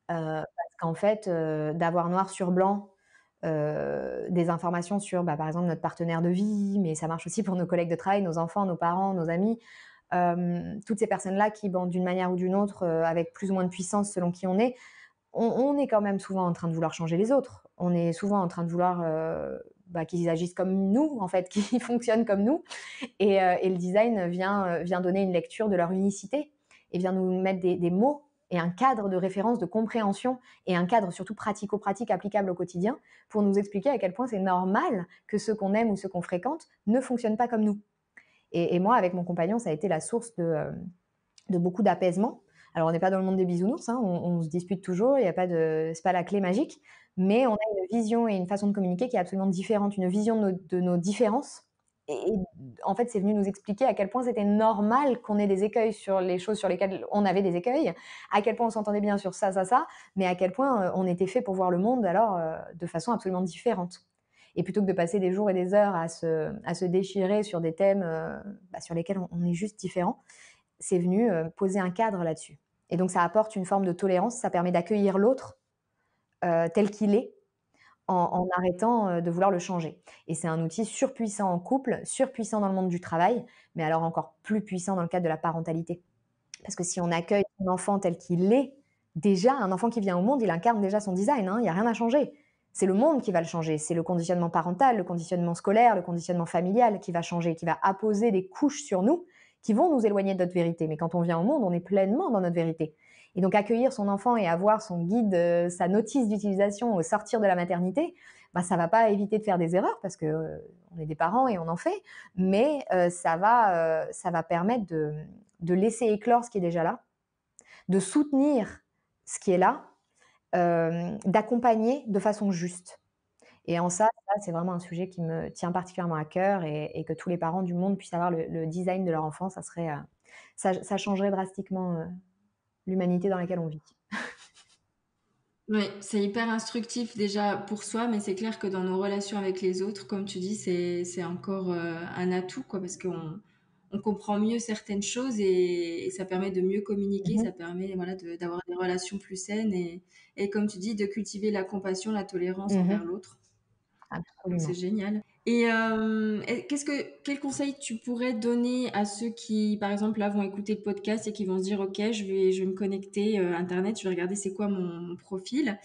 Parce qu'en fait, d'avoir noir sur blanc des informations sur, bah, par exemple, notre partenaire de vie, mais ça marche aussi pour nos collègues de travail, nos enfants, nos parents, nos amis. Toutes ces personnes-là qui, bon, d'une manière ou d'une autre, avec plus ou moins de puissance selon qui on est quand même souvent en train de vouloir changer les autres. On est souvent en train de vouloir qu'ils agissent comme nous, en fait, qui fonctionnent comme nous. Et le design vient donner une lecture de leur unicité et vient nous mettre des mots et un cadre de référence, de compréhension et un cadre surtout pratico-pratique applicable au quotidien pour nous expliquer à quel point c'est normal que ceux qu'on aime ou ceux qu'on fréquente ne fonctionnent pas comme nous. Et moi, avec mon compagnon, ça a été la source de beaucoup d'apaisement. Alors, on n'est pas dans le monde des bisounours, hein, on se dispute toujours, il y a pas de, c'est pas la clé magique, mais on a une vision et une façon de communiquer qui est absolument différente, une vision de nos différences. Et en fait, c'est venu nous expliquer à quel point c'était normal qu'on ait des écueils sur les choses sur lesquelles on avait des écueils, à quel point on s'entendait bien sur ça, mais à quel point on était fait pour voir le monde alors de façon absolument différente. Et plutôt que de passer des jours et des heures à se déchirer sur des thèmes sur lesquels on est juste différent, c'est venu poser un cadre là-dessus. Et donc, ça apporte une forme de tolérance, ça permet d'accueillir l'autre tel qu'il est, en arrêtant de vouloir le changer. Et c'est un outil surpuissant en couple, surpuissant dans le monde du travail, mais alors encore plus puissant dans le cadre de la parentalité. Parce que si on accueille son enfant tel qu'il est, déjà, un enfant qui vient au monde, il incarne déjà son design, hein, il n'y a rien à changer. C'est le monde qui va le changer, c'est le conditionnement parental, le conditionnement scolaire, le conditionnement familial qui va changer, qui va apposer des couches sur nous qui vont nous éloigner de notre vérité. Mais quand on vient au monde, on est pleinement dans notre vérité. Et donc accueillir son enfant et avoir son guide, sa notice d'utilisation au sortir de la maternité, ça ne va pas éviter de faire des erreurs parce qu'on est des parents et on en fait, mais ça va permettre de laisser éclore ce qui est déjà là, de soutenir ce qui est là, d'accompagner de façon juste. Et en ça, c'est vraiment un sujet qui me tient particulièrement à cœur et que tous les parents du monde puissent avoir le design de leur enfant, ça serait, ça changerait drastiquement l'humanité dans laquelle on vit. Oui, c'est hyper instructif déjà pour soi, mais c'est clair que dans nos relations avec les autres, comme tu dis, c'est encore un atout, quoi, parce qu'on comprend mieux certaines choses et ça permet de mieux communiquer, Mmh. ça permet voilà, d'avoir des relations plus saines et comme tu dis, de cultiver la compassion, la tolérance envers Mmh. l'autre. Donc c'est Absolument. génial. Et quel conseil tu pourrais donner à ceux qui, par exemple, là, vont écouter le podcast et qui vont se dire, OK, je vais me connecter Internet, je vais regarder c'est quoi mon profil.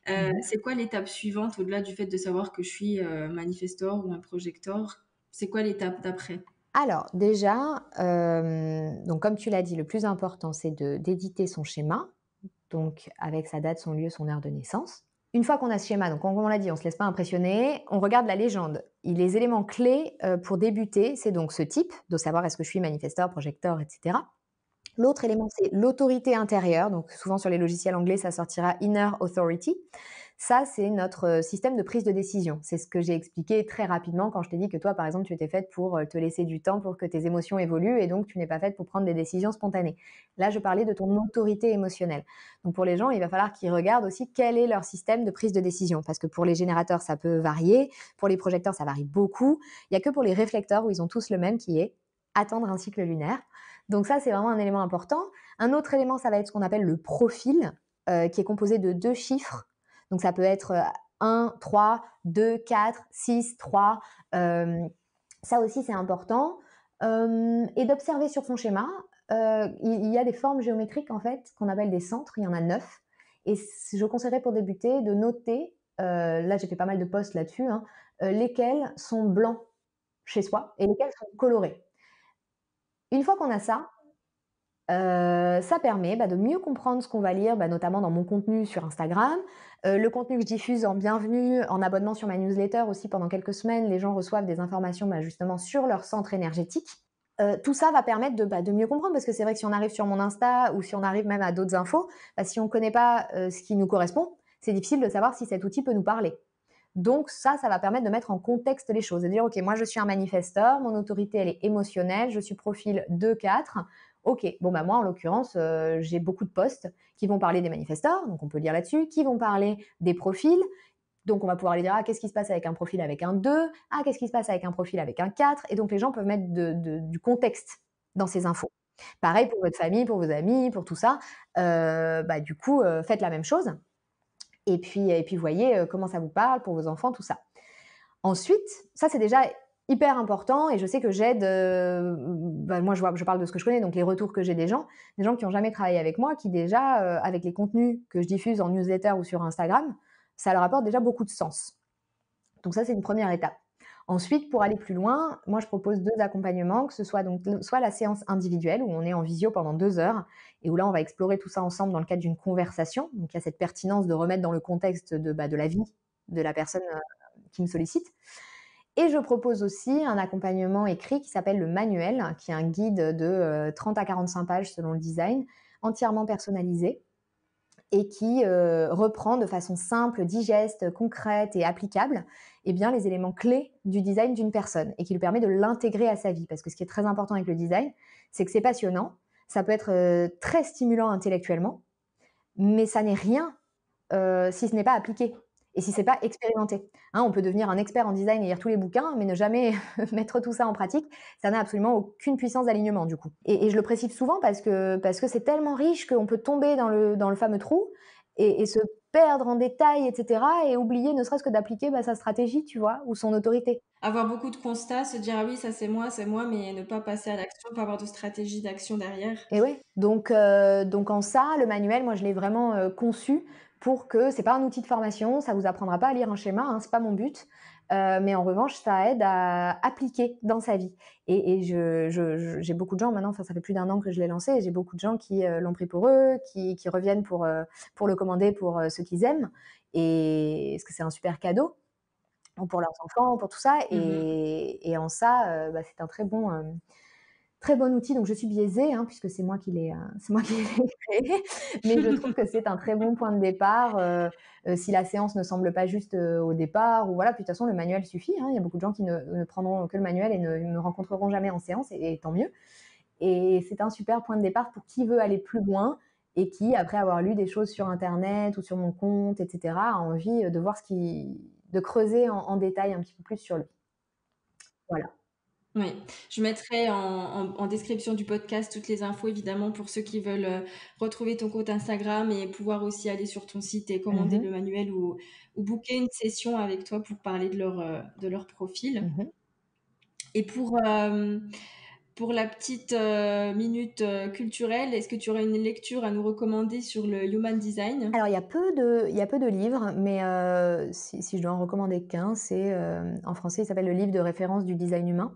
Mmh. C'est quoi l'étape suivante au-delà du fait de savoir que je suis manifestor ou un projector? C'est quoi l'étape d'après? Alors déjà, donc comme tu l'as dit, le plus important, c'est d'éditer son schéma, donc avec sa date, son lieu, son heure de naissance. Une fois qu'on a ce schéma, donc comme on l'a dit, on ne se laisse pas impressionner, on regarde la légende. Et les éléments clés pour débuter, c'est donc ce type, de savoir est-ce que je suis manifestor, projecteur, etc. L'autre élément, c'est l'autorité intérieure. Donc souvent sur les logiciels anglais, ça sortira Inner Authority. Ça, c'est notre système de prise de décision. C'est ce que j'ai expliqué très rapidement quand je t'ai dit que toi, par exemple, tu étais faite pour te laisser du temps pour que tes émotions évoluent et donc tu n'es pas faite pour prendre des décisions spontanées. Là, je parlais de ton autorité émotionnelle. Donc pour les gens, il va falloir qu'ils regardent aussi quel est leur système de prise de décision. Parce que pour les générateurs, ça peut varier. Pour les projecteurs, ça varie beaucoup. Il n'y a que pour les réflecteurs où ils ont tous le même qui est attendre un cycle lunaire. Donc ça, c'est vraiment un élément important. Un autre élément, ça va être ce qu'on appelle le profil, qui est composé de 2 chiffres. Donc ça peut être 1, 3, 2, 4, 6, 3. Ça aussi, c'est important. Et d'observer sur son schéma, il y a des formes géométriques en fait qu'on appelle des centres, il y en a 9. Et je conseillerais pour débuter de noter, là j'ai fait pas mal de posts là-dessus, hein, lesquels sont blancs chez soi et lesquels sont colorés. Une fois qu'on a ça, ça permet, de mieux comprendre ce qu'on va lire, notamment dans mon contenu sur Instagram. Le contenu que je diffuse en bienvenue, en abonnement sur ma newsletter aussi pendant quelques semaines, les gens reçoivent des informations, justement sur leur centre énergétique. Tout ça va permettre de mieux comprendre parce que c'est vrai que si on arrive sur mon Insta ou si on arrive même à d'autres infos, si on ne connaît pas, ce qui nous correspond, c'est difficile de savoir si cet outil peut nous parler. Donc ça va permettre de mettre en contexte les choses, de dire: «OK, moi je suis un manifesteur, mon autorité elle est émotionnelle, je suis profil 2-4. OK, moi en l'occurrence, j'ai beaucoup de posts qui vont parler des manifesteurs, donc on peut lire là-dessus, qui vont parler des profils, donc on va pouvoir aller dire: «Ah, qu'est-ce qui se passe avec un profil avec un 2? Ah, qu'est-ce qui se passe avec un profil avec un 4?» Et donc les gens peuvent mettre du contexte dans ces infos. Pareil pour votre famille, pour vos amis, pour tout ça, du coup, faites la même chose et puis voyez, comment ça vous parle pour vos enfants, tout ça. Ensuite, ça c'est déjà hyper important et je sais que j'aide, moi je parle de ce que je connais, donc les retours que j'ai des gens qui n'ont jamais travaillé avec moi, qui déjà, avec les contenus que je diffuse en newsletter ou sur Instagram, ça leur apporte déjà beaucoup de sens. Donc ça, c'est une première étape. Ensuite, pour aller plus loin, moi, je propose 2 accompagnements, que ce soit donc soit la séance individuelle où on est en visio pendant 2 heures et où là, on va explorer tout ça ensemble dans le cadre d'une conversation. Donc il y a cette pertinence de remettre dans le contexte de la vie de la personne, qui me sollicite. Et je propose aussi un accompagnement écrit qui s'appelle le manuel, qui est un guide de, 30 à 45 pages selon le design, entièrement personnalisé et qui, reprend de façon simple, digeste, concrète et applicable, eh bien, les éléments clés du design d'une personne et qui lui permet de l'intégrer à sa vie. Parce que ce qui est très important avec le design, c'est que c'est passionnant, ça peut être, très stimulant intellectuellement, mais ça n'est rien, si ce n'est pas appliqué et si c'est pas expérimenté. Hein, on peut devenir un expert en design et lire tous les bouquins, mais ne jamais mettre tout ça en pratique, ça n'a absolument aucune puissance d'alignement du coup. Et je le précise souvent parce que c'est tellement riche qu'on peut tomber dans le fameux trou et se perdre en détails et cetera et oublier ne serait-ce que d'appliquer, sa stratégie, tu vois? Ou son autorité. Avoir beaucoup de constats, se dire: «Ah oui, ça c'est moi», mais ne pas passer à l'action, pas avoir de stratégie d'action derrière. Et ouais, donc en ça, le manuel, moi, je l'ai vraiment, conçu pour que c'est pas un outil de formation, ça vous apprendra pas à lire un schéma, hein, c'est pas mon but, mais en revanche, ça aide à appliquer dans sa vie et j'ai beaucoup de gens maintenant, enfin, ça fait plus d'1 an que je l'ai lancé et j'ai beaucoup de gens qui, l'ont pris pour eux, qui reviennent pour le commander pour, ceux qu'ils aiment et parce que c'est un super cadeau, ou pour leurs enfants, pour tout ça Mmh. et en ça, c'est un très bon outil, donc je suis biaisée, hein, puisque c'est moi qui l'ai créé, mais je trouve que c'est un très bon point de départ, si la séance ne semble pas juste, au départ ou voilà, puis de toute façon le manuel suffit, hein. Il y a beaucoup de gens qui ne prendront que le manuel et ne me rencontreront jamais en séance et tant mieux et c'est un super point de départ pour qui veut aller plus loin et qui, après avoir lu des choses sur internet ou sur mon compte et cetera, a envie, de voir de creuser en détail un petit peu plus sur lui. Voilà. Oui, je mettrai en description du podcast toutes les infos évidemment pour ceux qui veulent, retrouver ton compte Instagram et pouvoir aussi aller sur ton site et Mmh commander mh. le manuel ou booker une session avec toi pour parler de leur profil. Mmh. Et pour la petite, minute, culturelle, est-ce que tu aurais une lecture à nous recommander sur le human design? Alors il y a peu de livres, mais si je dois en recommander qu'un, c'est, en français, il s'appelle «Le livre de référence du design humain».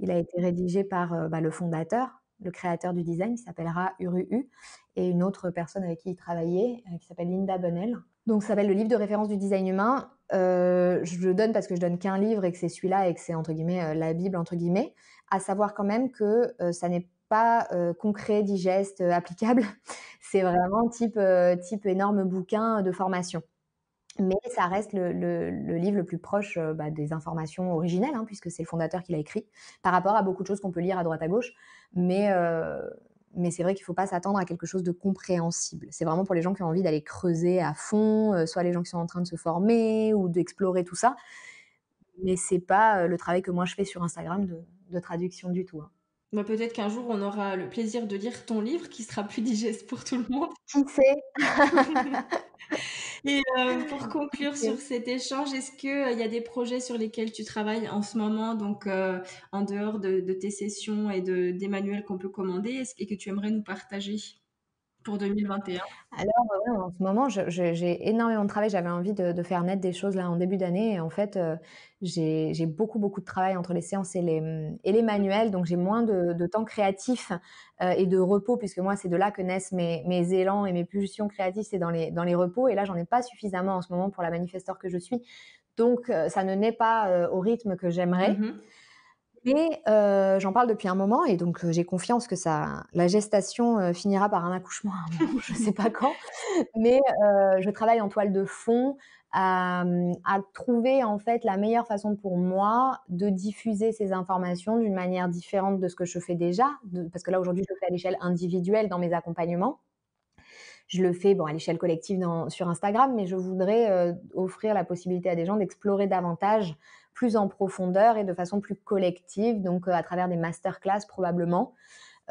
Il a été rédigé par, le fondateur, le créateur du design, qui s'appelle Ra Uru et une autre personne avec qui il travaillait, qui s'appelle Linda Bunnell. Donc ça s'appelle «Le livre de référence du design humain». Je le donne parce que je donne qu'un livre et que c'est celui-là et que c'est entre guillemets, «la bible» entre guillemets. À savoir quand même que, ça n'est pas, concret, digeste, applicable. C'est vraiment type énorme bouquin de formation. Mais ça reste le livre le plus proche, des informations originelles, hein, puisque c'est le fondateur qui l'a écrit, par rapport à beaucoup de choses qu'on peut lire à droite à gauche. Mais mais c'est vrai qu'il ne faut pas s'attendre à quelque chose de compréhensible. C'est vraiment pour les gens qui ont envie d'aller creuser à fond, soit les gens qui sont en train de se former ou d'explorer tout ça. Mais c'est pas, le travail que moi je fais sur Instagram de traduction du tout, hein. Bah, peut-être qu'un jour on aura le plaisir de lire ton livre qui sera plus digeste pour tout le monde. Qui sait? Et pour Qui conclure sur sait? cet échange, est-ce que, il y a des projets sur lesquels tu travailles en ce moment, donc en dehors de tes sessions et des manuels qu'on peut commander, et que tu aimerais nous partager pour 2021? Alors, ouais, en ce moment, j'ai énormément de travail. J'avais envie de faire naître des choses là en début d'année et en fait, j'ai beaucoup, beaucoup de travail entre les séances et les manuels, donc j'ai moins de temps créatif, et de repos puisque moi, c'est de là que naissent mes élans et mes pulsions créatives, c'est dans les repos et là, j'en ai pas suffisamment en ce moment pour la manifesteur que je suis. Donc, ça ne naît pas, au rythme que j'aimerais. Mmh. Mais j'en parle depuis un moment et donc j'ai confiance que ça la gestation, finira par un accouchement à un moment, je ne sais pas quand. Mais je travaille en toile de fond à trouver en fait la meilleure façon pour moi de diffuser ces informations d'une manière différente de ce que je fais déjà, parce que là aujourd'hui je le fais à l'échelle individuelle dans mes accompagnements. Je le fais, bon, à l'échelle collective sur Instagram, mais je voudrais, offrir la possibilité à des gens d'explorer davantage, plus en profondeur et de façon plus collective, donc à travers des masterclass probablement,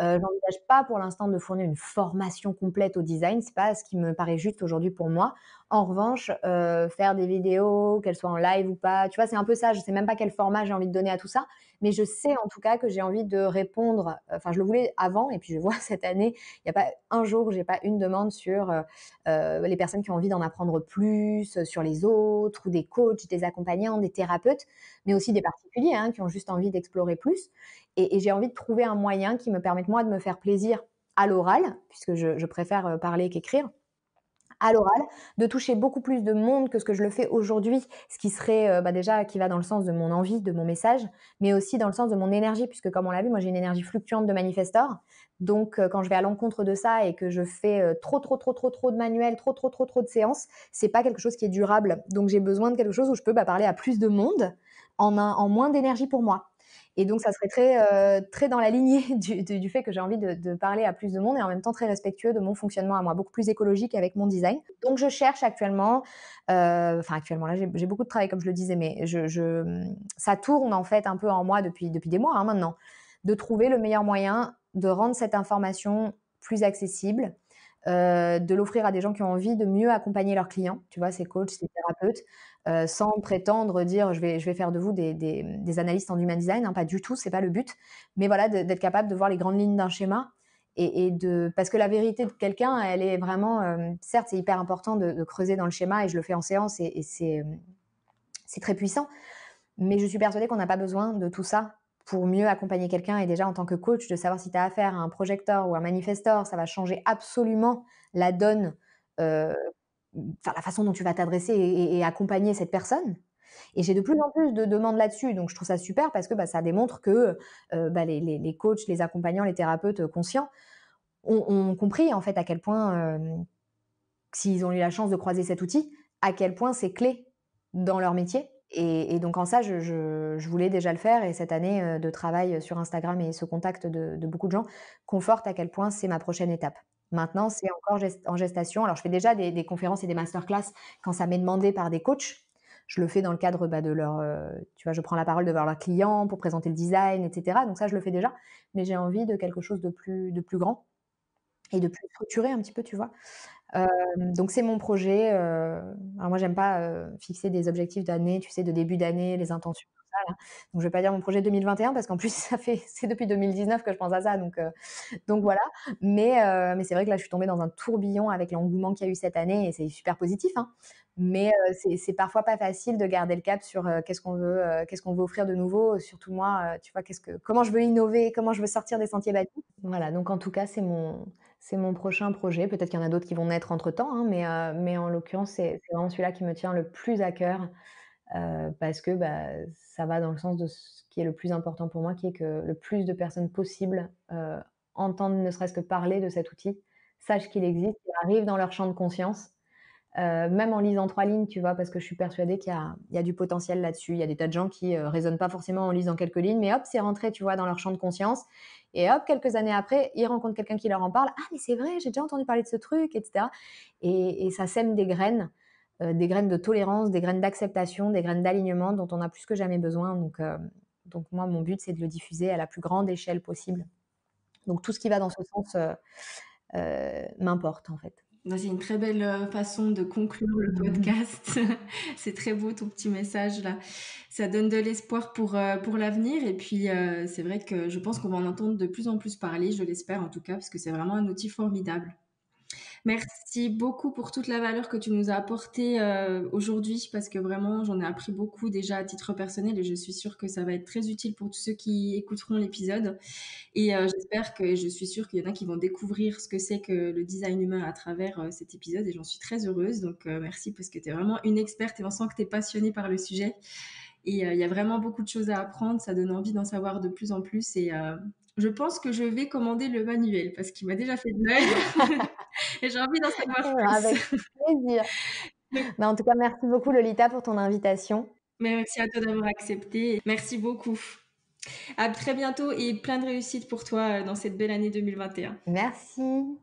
J'envisage pas pour l'instant de fournir une formation complète au design, c'est pas ce qui me paraît juste aujourd'hui pour moi. En revanche, faire des vidéos, qu'elles soient en live ou pas, tu vois? C'est un peu ça, je sais même pas quel format j'ai envie de donner à tout ça, mais je sais en tout cas que j'ai envie de répondre, enfin je le voulais avant et puis je vois cette année, il y a pas un jour où j'ai pas une demande sur, les personnes qui ont envie d'en apprendre plus, sur les autres ou des coachs, des accompagnants, des thérapeutes, mais aussi des particuliers, hein, qui ont juste envie d'explorer plus et j'ai envie de trouver un moyen qui me permette moi de me faire plaisir à l'oral, puisque je préfère, parler qu'écrire, à l'oral, de toucher beaucoup plus de monde que ce que je le fais aujourd'hui, ce qui serait, bah, déjà qui va dans le sens de mon envie, de mon message, mais aussi dans le sens de mon énergie puisque comme on l'a vu, moi j'ai une énergie fluctuante de manifestor. Donc quand je vais à l'encontre de ça et que je fais, trop de manuels, trop de séances, c'est pas quelque chose qui est durable. Donc j'ai besoin de quelque chose où je peux, bah, parler à plus de monde en moins d'énergie pour moi. Et donc ça serait très dans la lignée du fait que j'ai envie de parler à plus de monde et en même temps très respectueux de mon fonctionnement à moi, beaucoup plus écologique avec mon design. Donc je cherche actuellement, enfin actuellement là j'ai beaucoup de travail comme je le disais, mais ça tourne en fait un peu en moi depuis des mois, hein, maintenant, de trouver le meilleur moyen de rendre cette information plus accessible, de l'offrir à des gens qui ont envie de mieux accompagner leurs clients, tu vois? Ces coachs, ces thérapeutes, sans prétendre dire: «Je vais faire de vous des analystes en human design», hein, pas du tout, c'est pas le but. Mais voilà, d'être capable de voir les grandes lignes d'un schéma et de parce que la vérité de quelqu'un, elle est vraiment, certes, c'est hyper important de creuser dans le schéma et je le fais en séance et c'est très puissant. Mais je suis persuadée qu'on n'a pas besoin de tout ça pour mieux accompagner quelqu'un et déjà en tant que coach, de savoir si tu as affaire à un projecteur ou un manifestor, ça va changer absolument la donne, heu, enfin la façon dont tu vas t'adresser et accompagner cette personne et j'ai de plus en plus de demandes là-dessus, donc je trouve ça super parce que, bah, ça démontre que, bah, les coachs, les accompagnants, les thérapeutes, conscients ont compris en fait à quel point, s'ils ont eu la chance de croiser cet outil, à quel point c'est clé dans leur métier et donc en ça, je voulais déjà le faire et cette année, de travail sur Instagram et ce contact de beaucoup de gens conforte à quel point c'est ma prochaine étape. Maintenant, c'est encore en gestation. Alors je fais déjà des conférences et des masterclass quand ça m'est demandé par des coachs. Je le fais dans le cadre, bah, de leur, tu vois, je prends la parole devant leurs clients pour présenter le design et cetera, donc ça, je le fais déjà, mais j'ai envie de quelque chose de plus grand et de plus structuré un petit peu, tu vois? Donc c'est mon projet, alors moi j'aime pas, fixer des objectifs d'année, tu sais, de début d'année, les intentions, tout ça là. Donc je vais pas dire mon projet 2021 parce qu'en plus c'est depuis 2019 que je pense à ça donc voilà. Mais c'est vrai que là je suis tombée dans un tourbillon avec l'engouement qu'il y a eu cette année et c'est super positif, hein. Mais c'est parfois pas facile de garder le cap sur, qu'est-ce qu'on veut offrir de nouveau, surtout moi, tu vois, comment je veux innover, comment je veux sortir des sentiers battus. Voilà, donc en tout cas, c'est mon prochain projet. Peut-être qu'il y en a d'autres qui vont naître entre-temps, hein, mais en l'occurrence, c'est vraiment celui-là qui me tient le plus à cœur, parce que, bah, ça va dans le sens de ce qui est le plus important pour moi, qui est que le plus de personnes possible, entendent ne serait-ce que parler de cet outil, sachent qu'il existe, qu'il arrive dans leur champ de conscience. Même en lisant 3 lignes, tu vois? Parce que je suis persuadée qu'il y a du potentiel là-dessus. Il y a des tas de gens qui, raisonnent pas forcément en lisant quelques lignes, mais hop, c'est rentré, tu vois, dans leur champ de conscience et hop, quelques années après, ils rencontrent quelqu'un qui leur en parle: «Ah mais c'est vrai, j'ai déjà entendu parler de ce truc» et cetera et ça sème des graines de tolérance, des graines d'acceptation, des graines d'alignement dont on a plus que jamais besoin donc moi, mon but, c'est de le diffuser à la plus grande échelle possible. Donc tout ce qui va dans ce sens, m'importe, en fait. Bah, c'est une très belle, façon de conclure le podcast. C'est très beau ton petit message là. Ça donne de l'espoir pour l'avenir et puis, c'est vrai que je pense qu'on va en entendre de plus en plus parler, je l'espère en tout cas, parce que c'est vraiment un outil formidable. Merci beaucoup pour toute la valeur que tu nous as apportée, aujourd'hui parce que vraiment j'en ai appris beaucoup déjà à titre personnel et je suis sûre que ça va être très utile pour tous ceux qui écouteront l'épisode et j'espère que je suis sûre qu'il y en a qui vont découvrir ce que c'est que le design humain à travers, cet épisode et j'en suis très heureuse donc merci parce que tu es vraiment une experte et on sent que tu es passionnée par le sujet et il y a vraiment beaucoup de choses à apprendre, ça donne envie d'en savoir de plus en plus et je pense que je vais commander le manuel parce qu'il m'a déjà fait de l'œil et j'ai envie d'en savoir Avec plus. plaisir. Mais en tout cas, merci beaucoup Lolita pour ton invitation. Merci à toi d'avoir accepté. Merci beaucoup. À très bientôt et plein de réussite pour toi, dans cette belle année 2021. Merci.